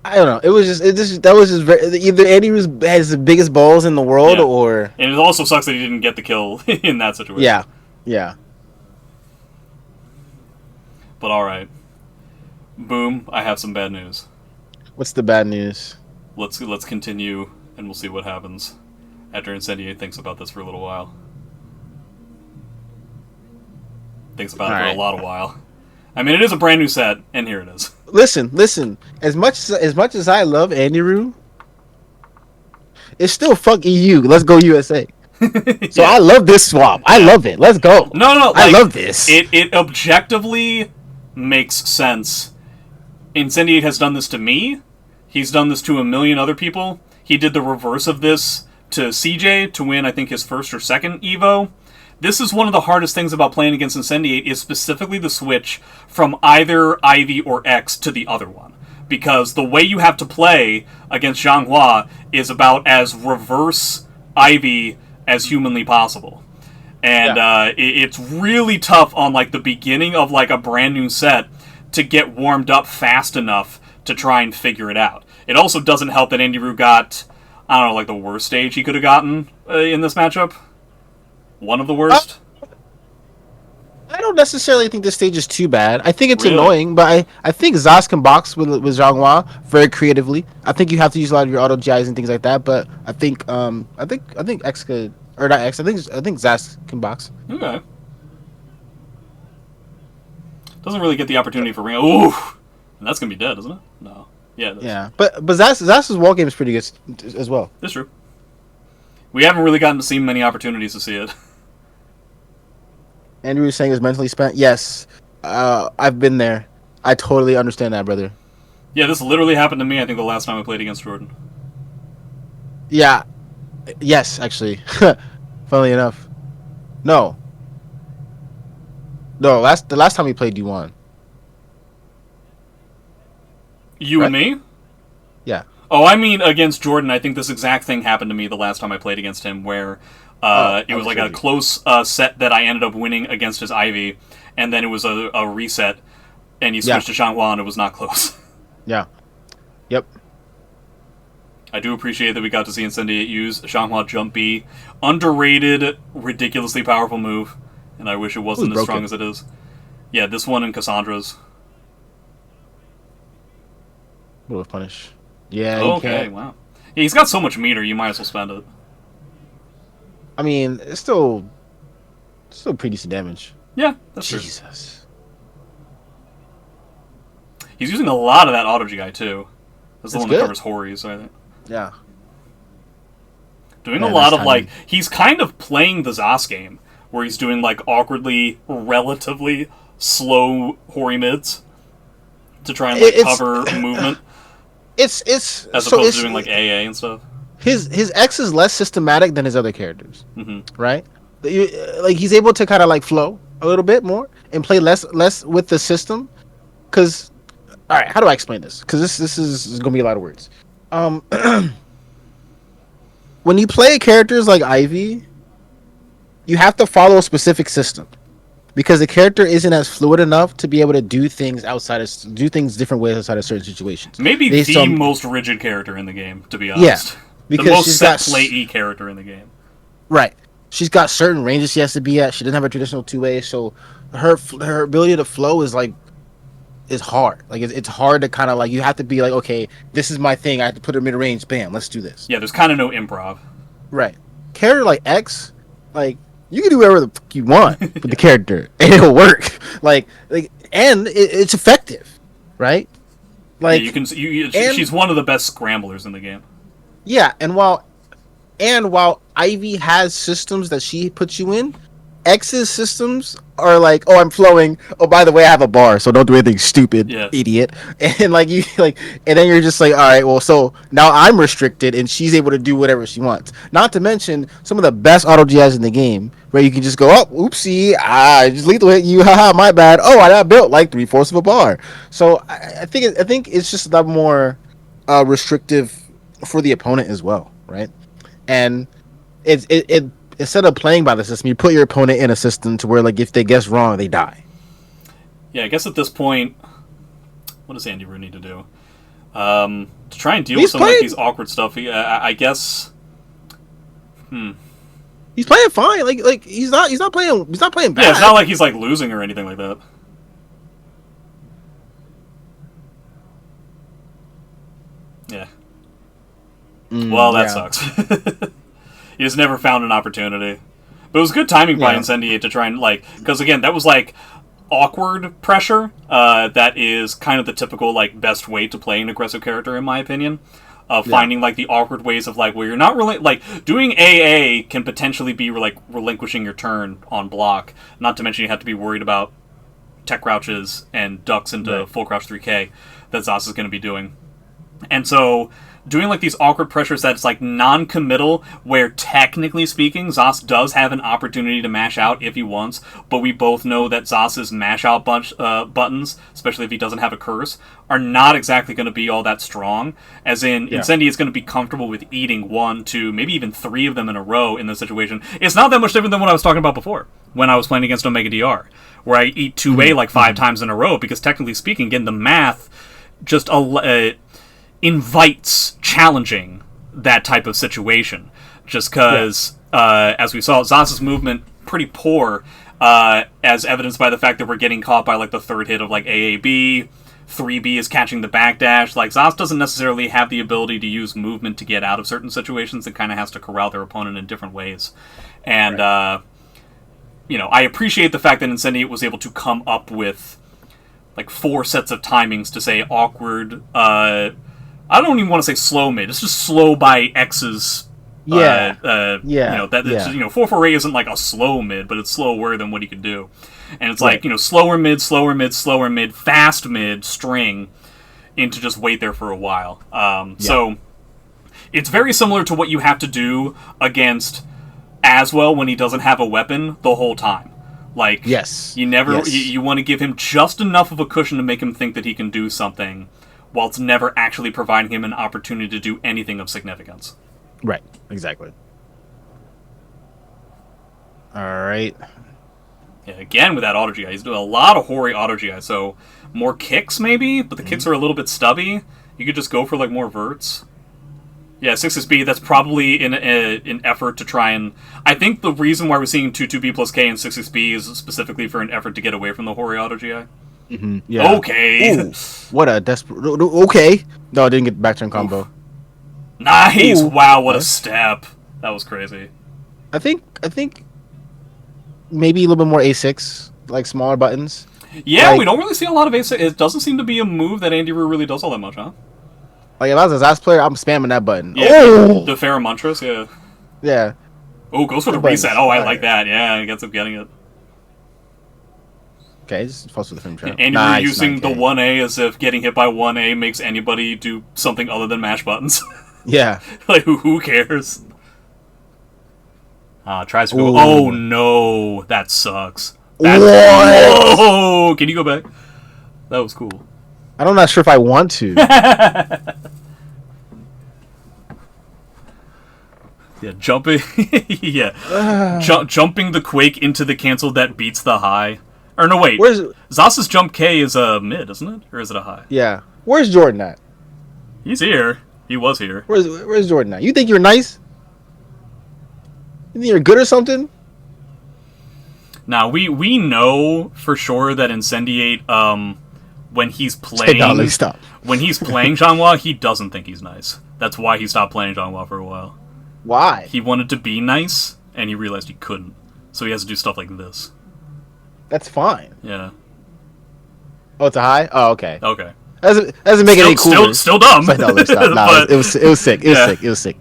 I don't know. It was just that was just either Andy has the biggest balls in the world, Yeah. or And it also sucks that he didn't get the kill in that situation. yeah, yeah. But alright. Boom, I have some bad news. What's the bad news? Let's continue and we'll see what happens after Incendiate thinks about this for a little while. Thinks about it for a lot of while. I mean, it is a brand new set, and here it is. Listen. As much as I love AndyRoo, it's still fuck EU. Let's go USA. So Yeah. I love this swap. I love it. Let's go. No, I love this. It objectively makes sense. Incendiate has done this to me. He's done this to a million other people. He did the reverse of this to CJ to win, I think, his first or second Evo. This is one of the hardest things about playing against Incendiate is specifically the switch from either Ivy or X to the other one. Because the way you have to play against Zhanghua is about as reverse Ivy as humanly possible. And it's really tough on like the beginning of like a brand new set to get warmed up fast enough to try and figure it out. It also doesn't help that AndyRoo got, I don't know, like the worst stage he could have gotten in this matchup. One of the worst. I don't necessarily think this stage is too bad. I think it's Really? annoying, but I think Zas can box with Zhanghua very creatively. I think you have to use a lot of your auto GIs and things like that, but I think X could, or not X. I think Zas can box. Okay. Doesn't really get the opportunity for ring. Ooh, and that's gonna be dead, isn't it? No. Yeah. It is. Yeah, but Zas's wall game is pretty good as well. That's true. We haven't really gotten to see many opportunities to see it. Andrew was saying is mentally spent. Yes, I've been there. I totally understand that, brother. Yeah, this literally happened to me. I think the last time I played against Jordan. Yeah, yes, actually. Funnily enough, no. The last time we played, you won. You and me? Yeah. Oh, I mean against Jordan. I think this exact thing happened to me the last time I played against him, where it was like a close set that I ended up winning against his Ivy, and then it was a reset, and he switched to Zhanghua, and it was not close. Yeah. Yep. I do appreciate that we got to see Incendiate use Zhanghua Jump B. Underrated, ridiculously powerful move, and I wish it wasn't as strong as it is. Yeah, this one and Cassandra's. What a punish. Yeah, okay, wow. Yeah, he's got so much meter, you might as well spend it. I mean, it's still pretty decent damage. Yeah, that's true. Jesus. He's using a lot of that auto GI too. That's the one that good. covers Hori's, I think. Yeah. Doing a lot of like, he's kind of playing the Zas game, where he's doing like awkwardly, relatively slow Hori mids to try and like cover movement. It's as opposed to doing like AA and stuff. His X is less systematic than his other characters, right? Like he's able to kind of like flow a little bit more and play less with the system. Because, all right, how do I explain this? Because this is gonna be a lot of words. When you play characters like Ivy, you have to follow a specific system. Because the character isn't as fluid enough to be able to do things different ways outside of certain situations. Maybe the most rigid character in the game, to be honest. Yeah, because the most set play-y character in the game. Right. She's got certain ranges she has to be at. She doesn't have a traditional 2A, so her ability to flow is like is hard. Like it's hard to kind of like you have to be like, okay, this is my thing. I have to put her mid range. Bam, let's do this. Yeah, there's kind of no improv. Right. Character like X, like you can do whatever the fuck you want with the character, and it'll work. And it's effective, right? Like yeah, you can. She's one of the best scramblers in the game. Yeah, and while Ivy has systems that she puts you in, X's systems are like, oh, I'm flowing. Oh, by the way, I have a bar, so don't do anything stupid, idiot. And like you and then you're just like, all right, well, so now I'm restricted, and she's able to do whatever she wants. Not to mention some of the best auto GIs in the game, where you can just go, oh, oopsie, I just lethal hit you, haha, my bad. Oh, I got built like 3/4 of a bar. So I think it's just a lot more restrictive for the opponent as well, right? And it instead of playing by the system, you put your opponent in a system to where, like, if they guess wrong, they die. Yeah, I guess at this point, what does AndyRoo need to do? To try and deal with some of like, these awkward stuff, I guess. He's playing fine. Like he's not playing bad. Yeah, it's not like he's like losing or anything like that. Yeah. Well, that sucks. He just never found an opportunity. But it was good timing by Incendiate to try and, like... Because, again, that was, like, awkward pressure. That is kind of the typical, like, best way to play an aggressive character, in my opinion. Finding, like, the awkward ways of, like, where you're not really... Like, doing AA can potentially be, like, relinquishing your turn on block. Not to mention you have to be worried about tech crouches and ducks into full crouch 3K that Zos is going to be doing. And so... doing like these awkward pressures that's like non-committal, where technically speaking, Zos does have an opportunity to mash out if he wants, but we both know that Zos's mash out buttons, especially if he doesn't have a curse, are not exactly going to be all that strong. As in, Incendiate is going to be comfortable with eating 1, 2, maybe even 3 of them in a row in this situation. It's not that much different than what I was talking about before, when I was playing against Omega DR, where I eat 2A like 5 times in a row, because technically speaking, again, the math just invites challenging that type of situation. Just because, as we saw, Zos's movement pretty poor, as evidenced by the fact that we're getting caught by like the third hit of like AAB, 3B is catching the backdash. Like, Zos doesn't necessarily have the ability to use movement to get out of certain situations, and kind of has to corral their opponent in different ways. And, I appreciate the fact that Incendiate was able to come up with like 4 sets of timings to say awkward, I don't even want to say slow mid. It's just slow by X's. 448 isn't like a slow mid, but it's slower than what he could do. And it's like, slower mid, slower mid, slower mid, fast mid, string, into just wait there for a while. So it's very similar to what you have to do against Aswell when he doesn't have a weapon the whole time. Like, you want to give him just enough of a cushion to make him think that he can do something, whilst never actually providing him an opportunity to do anything of significance. Right, exactly. Alright. Yeah, again, with that auto GI, he's doing a lot of Hori auto GI, so more kicks maybe, but the kicks are a little bit stubby. You could just go for like more verts. Yeah, 6SB, that's probably an effort to try and... I think the reason why we're seeing 2-2B plus K and 6SB is specifically for an effort to get away from the Hori auto GI. Yeah. Okay. Ooh, what a desperate... Okay. No, I didn't get back turn combo. Oof. Nice! Ooh. Wow, what a step. That was crazy. I think maybe a little bit more A6, like smaller buttons. Yeah, we don't really see a lot of A6. It doesn't seem to be a move that AndyRoo really does all that much, huh? Like, if I was a Zos player, I'm spamming that button. Yeah, the Pheromontras, yeah. Yeah. Oh, goes for the reset. Oh, I like that. Yeah, he gets up getting it. Okay, just falls with the frame trap. AndyRoo using the 1A as if getting hit by 1A makes anybody do something other than mash buttons. Yeah. Like, who cares? Tries to go... Oh, no. That sucks. What? Whoa! Can you go back? That was cool. I'm not sure if I want to. Yeah, jumping... yeah. Jumping the Quake into the cancel that beats the high. Or no, wait. Zos's jump K is a mid, isn't it? Or is it a high? Yeah. Where's Jordan at? He's here. He was here. Where's Jordan at? You think you're nice? You think you're good or something? Now, we know for sure that Incendiate when he's playing Zhanghua, he doesn't think he's nice. That's why he stopped playing Zhanghua for a while. Why? He wanted to be nice, and he realized he couldn't. So he has to do stuff like this. That's fine. Yeah. Oh, it's a high? Oh, okay. Okay. Doesn't make it any cooler. Still dumb. Like, no, stop. Nah, it was sick. It was sick.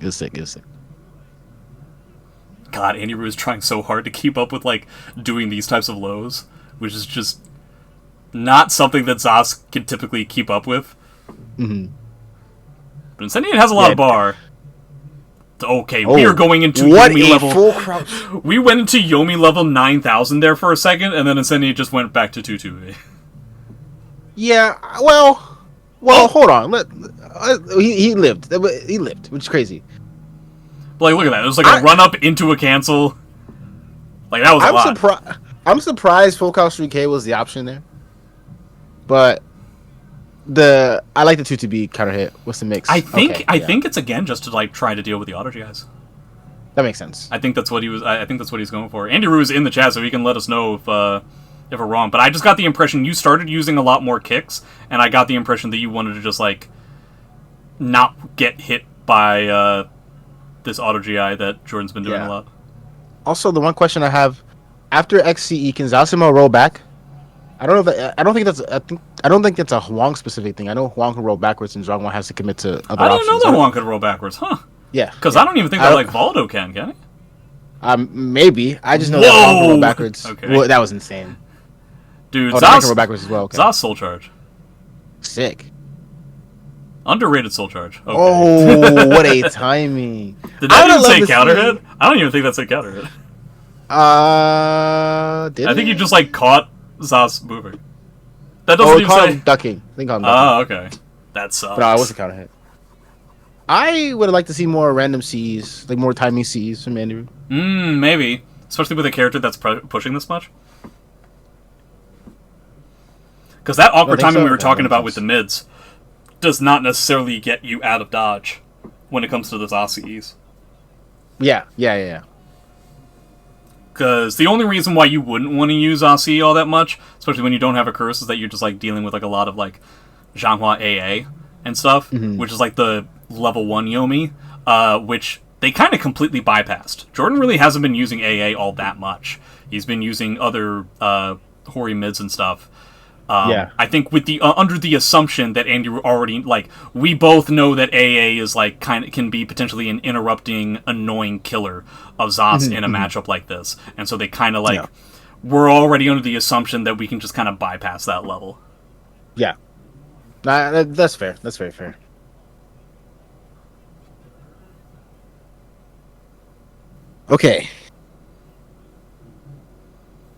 God, AndyRoo is trying so hard to keep up with, like, doing these types of lows, which is just not something that Zos can typically keep up with. Mm-hmm. But Incendiate has a lot of bar. Okay, we are going into Yomi level. Full crouch. We went into Yomi level 9,000 there for a second, and then Incendiate just went back to 2-2. Yeah, well, hold on. He lived, which is crazy. Like, look at that. It was like a run up into a cancel. Like, that was a lot. I'm surprised Full Crouch 3K was the option there. But I like the 2-2B counter hit. What's the mix? I think it's again just to like try to deal with the auto GIs. That makes sense. I think that's what he was. I think that's what he's going for. AndyRoo is in the chat, so he can let us know if we're wrong. But I just got the impression you started using a lot more kicks, and I got the impression that you wanted to just like not get hit by this auto GI that Jordan's been doing a lot. Also, the one question I have after XCE, can Zosimo roll back? I don't think that's a Huang specific thing. I know Huang can roll backwards, and Zhongwan has to commit to other options. I didn't know that Huang could roll backwards, huh? Yeah. Because I don't even think that like Valdo can he? Maybe. I just know that Huang can roll backwards. Okay. Well, that was insane. Dude, Zos can roll backwards as well. Okay. Zos Soul Charge. Sick. Underrated Soul Charge. Okay. Oh, what a timing. Did that even say counter hit? I don't even think that said counter hit. I think you just like caught Zos moving. That doesn't even say ducking. I think I'm ducking. Oh, okay. That sucks. But no, it wasn't counter hit. I would have liked to see more random Cs, like more timing Cs from AndyRoo. Maybe. Especially with a character that's pushing this much. Because that awkward timing we were talking about with the mids does not necessarily get you out of dodge when it comes to the Zos. Yeah. Because the only reason why you wouldn't want to use Zos all that much, especially when you don't have a curse, is that you're just like dealing with like a lot of like Zhanghua AA and stuff, which is like the level 1 Yomi, which they kind of completely bypassed. Jordan really hasn't been using AA all that much. He's been using other Hori mids and stuff. I think with the under the assumption that Andy already like we both know that AA is like kind of can be potentially an interrupting, annoying killer of Zos in a matchup like this, and so they kind of like we're already under the assumption that we can just kind of bypass that level. Yeah, that's fair. That's very fair. Okay.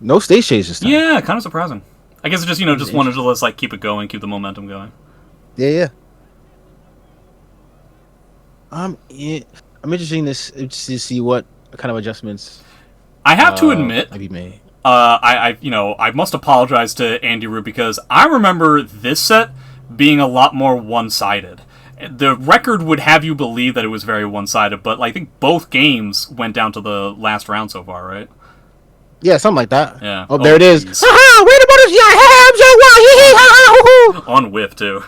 No stage change this time. Yeah, kind of surprising. I guess it just, just wanted to just, like, keep it going, keep the momentum going. Yeah. I'm interested to see what kind of adjustments I have to admit, be made. I must apologize to AndyRoo because I remember this set being a lot more one-sided. The record would have you believe that it was very one-sided, but I think both games went down to the last round so far, right? Yeah, something like that. Yeah. Oh, there it is. Haha, wait a minute. On whiff, too.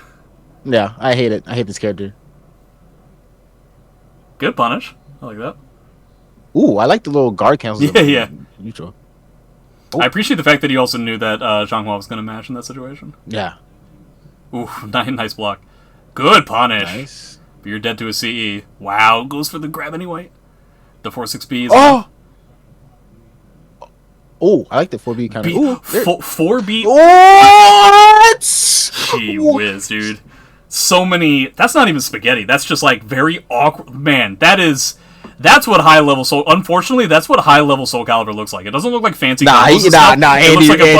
Yeah, I hate it. I hate this character. Good punish. I like that. Ooh, I like the little guard cancels. Yeah. Neutral. I appreciate the fact that he also knew that Zhanghua was going to match in that situation. Yeah. Ooh, nice block. Good punish. Nice. But you're dead to a CE. Wow, goes for the grab anyway. The 4-6B is... Oh, I like the 4B kind of. 4B. What? Gee whiz, dude. So many. That's not even spaghetti. That's just like very awkward. Man, that's what high level Soul. Unfortunately, that's what high level Soul Calibur looks like. It doesn't look like fancy. Andy,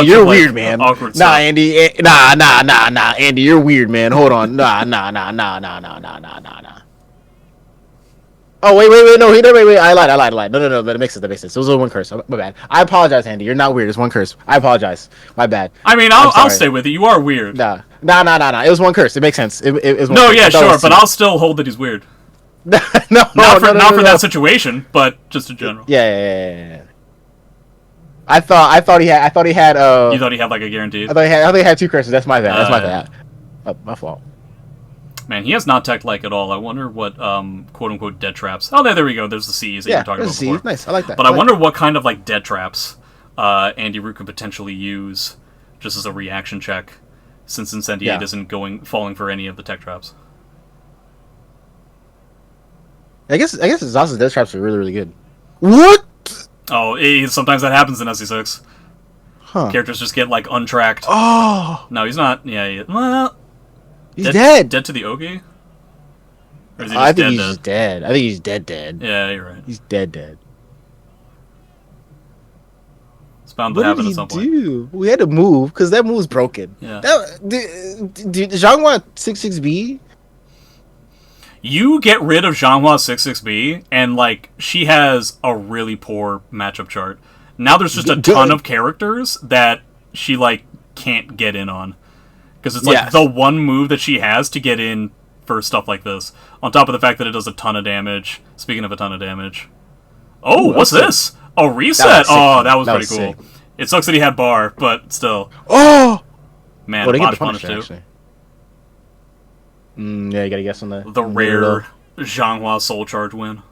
you're weird, man. Andy, Andy, you're weird, man. Hold on, nah. Oh, wait, no, wait, I lied. No, that makes sense, It was one curse. My bad. I apologize, Andy. You're not weird. It's one curse. I apologize. My bad. I mean, I'll stay with it. You are weird. Nah. It was one curse. It makes sense. It was one curse. Sure, but I'll still hold that he's weird. Not for that situation, but just in general. Yeah. thought he had. You thought he had like a guaranteed? I thought he had 2 curses. That's my bad. That's my bad. My fault. Man, he has not teched like at all. I wonder what quote unquote dead traps. Oh, there we go. There's the C's that you were talking about before. Nice. I like that. But I wonder what kind of like dead traps AndyRoo could potentially use just as a reaction check, since Incendiate isn't falling for any of the tech traps. I guess Zaza's death traps are really, really good. What? Oh, sometimes that happens in SC6. Huh. Characters just get like untracked. Oh! No, he's not. Yeah, well, he's dead. Dead to the Ogi? Or is he just I think he's just dead. I think he's dead. Yeah, you're right. He's dead. It's bound to happen at some point. We had to move because that move's broken. Yeah. Dude, Zhanghua 66B. You get rid of Zhanghua 66B, and like she has a really poor matchup chart. Now there's just a ton of characters that she like can't get in on, because it's like the one move that she has to get in for stuff like this. On top of the fact that it does a ton of damage. Speaking of a ton of damage, what's this? A reset? That was pretty cool. Sick. It sucks that he had bar, but still. Oh man, they get the punish too. Actually. Yeah, you gotta guess on that. The rare Zhanghua Soul Charge win.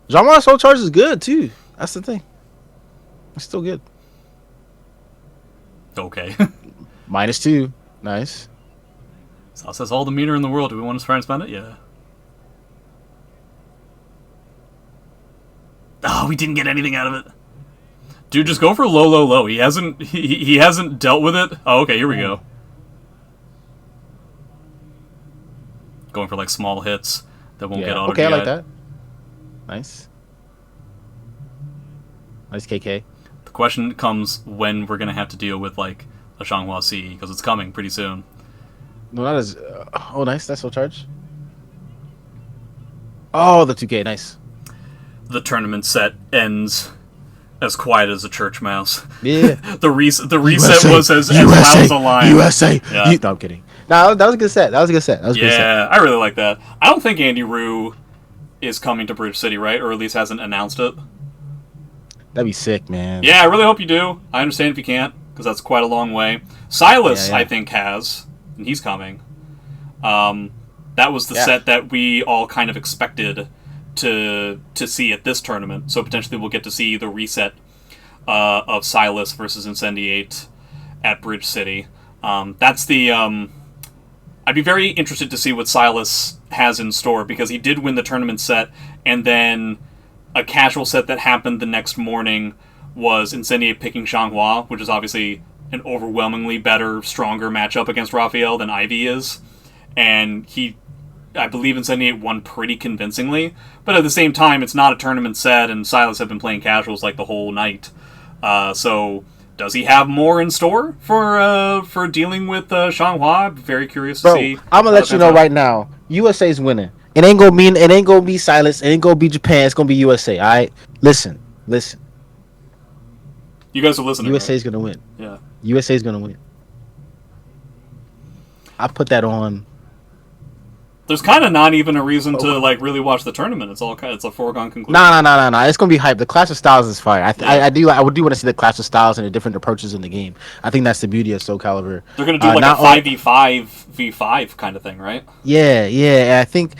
Zhanghua Soul Charge is good too. That's the thing. It's still good. Okay. -2. Nice. So it says all the meter in the world. Do we want to try and spend it? Yeah. Oh, we didn't get anything out of it. Dude, just go for low. He hasn't dealt with it. Oh, okay, here we go. Going for like small hits that won't get auto. Okay, I like that. Nice KK. The question comes when we're gonna have to deal with like a Zhanghua C, because it's coming pretty soon. No, that is. Nice. That's Soul Charge. Oh, the 2K, nice. The tournament set ends as quiet as a church mouse. Yeah. the reset was as loud as a lion. USA. Yeah. No, I'm kidding. No, that was a good set. Yeah, I really like that. I don't think AndyRoo is coming to Bridge City, right? Or at least hasn't announced it. That'd be sick, man. Yeah, I really hope you do. I understand if you can't, because that's quite a long way. Silas, I think, has, and he's coming. That was the set that we all kind of expected to see at this tournament. So potentially we'll get to see the reset of Silas versus Incendiate at Bridge City. That's the... I'd be very interested to see what Silas has in store, because he did win the tournament set, and then a casual set that happened the next morning was Incendiate picking Zhanghua, which is obviously an overwhelmingly better, stronger matchup against Raphael than Ivy is. And I believe Incendiate won pretty convincingly, but at the same time, it's not a tournament set, and Silas had been playing casuals like the whole night. So... does he have more in store for dealing with Zhanghua? I'm very curious to see. I'm gonna let you know right now. USA's winning. It ain't gonna be Silas. It ain't gonna be Japan. It's gonna be USA. All right. Listen. You guys are listening. USA's gonna win. Yeah. USA's gonna win. I put that on. There's kind of not even a reason to like really watch the tournament. It's a foregone conclusion. No. It's gonna be hype. The Clash of Styles is fire. I do want to see the Clash of Styles and the different approaches in the game. I think that's the beauty of Soul Calibur. They're gonna do like a 5v5 v5 kind of thing, right? Yeah. And I think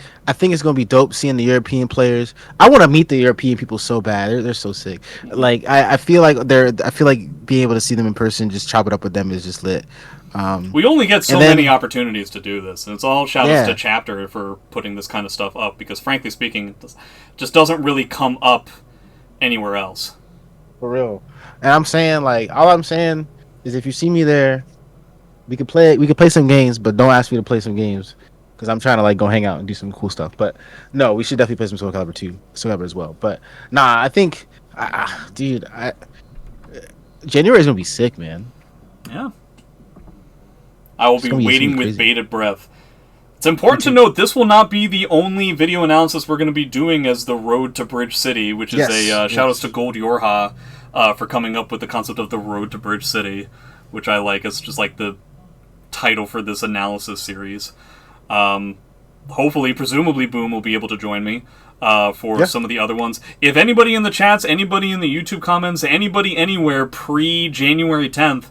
it's gonna be dope seeing the European players. I want to meet the European people so bad. They're so sick. Like I feel like being able to see them in person, just chop it up with them is just lit. We only get so many opportunities to do this, and it's all shout-outs to Chapter for putting this kind of stuff up, because frankly speaking, it just doesn't really come up anywhere else. For real. And all I'm saying is if you see me there, we could play some games, but don't ask me to play some games, because I'm trying to like go hang out and do some cool stuff. But no, we should definitely play some Soul Calibur 2, Soul Calibur as well. But nah, I think, January is gonna be sick, man. Yeah. I will be waiting with bated breath. It's important to note this will not be the only video analysis we're going to be doing as the Road to Bridge City, which is shout-outs to Gold Yorha for coming up with the concept of the Road to Bridge City, which I like. It's just like the title for this analysis series. Hopefully, presumably, Boom will be able to join me. for some of the other ones. If anybody in the chats, anybody in the YouTube comments, anybody anywhere pre-January 10th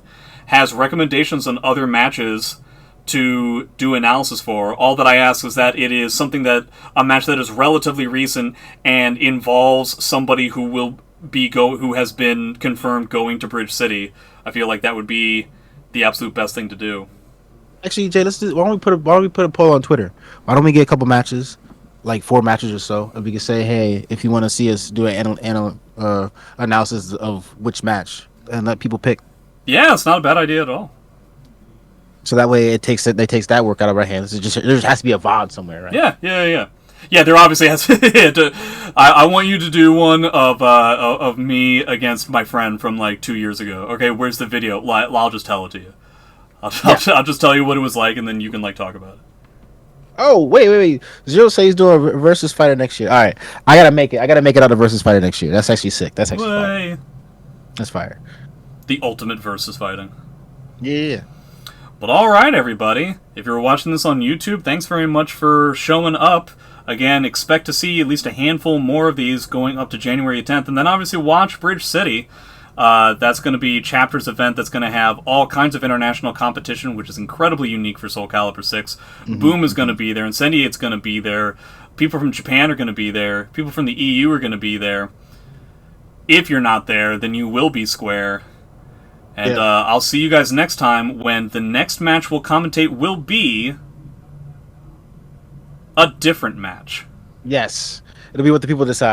has recommendations on other matches to do analysis for, all that I ask is that it is something that a match that is relatively recent and involves somebody who will who has been confirmed going to Bridge City. I feel like that would be the absolute best thing to do. Actually, Jay, why don't we put a poll on Twitter? Why don't we get a couple matches, like 4 matches or so, and we can say, hey, if you want to see us do an analysis of which match, and let people pick. Yeah, it's not a bad idea at all. So that way, they takes that work out of our hands. There just has to be a VOD somewhere, right? Yeah, there obviously has to. I want you to do one of me against my friend from like 2 years ago. Okay, where's the video? I'll just tell it to you. I'll just tell you what it was like, and then you can like talk about it. Oh wait! Zero says he's doing a versus fighter next year. All right, I gotta make it out of versus fighter next year. That's actually sick. That's actually fire. That's fire. The ultimate versus fighting. Yeah. But all right, everybody. If you're watching this on YouTube, thanks very much for showing up. Again, expect to see at least a handful more of these going up to January 10th. And then obviously watch Bridge City. That's going to be Chapter's event that's going to have all kinds of international competition, which is incredibly unique for Soul Calibur 6. Mm-hmm. Boom is going to be there. Incendiate's going to be there. People from Japan are going to be there. People from the EU are going to be there. If you're not there, then you will be square. And I'll see you guys next time when the next match we'll commentate will be a different match. Yes. It'll be what the people decide.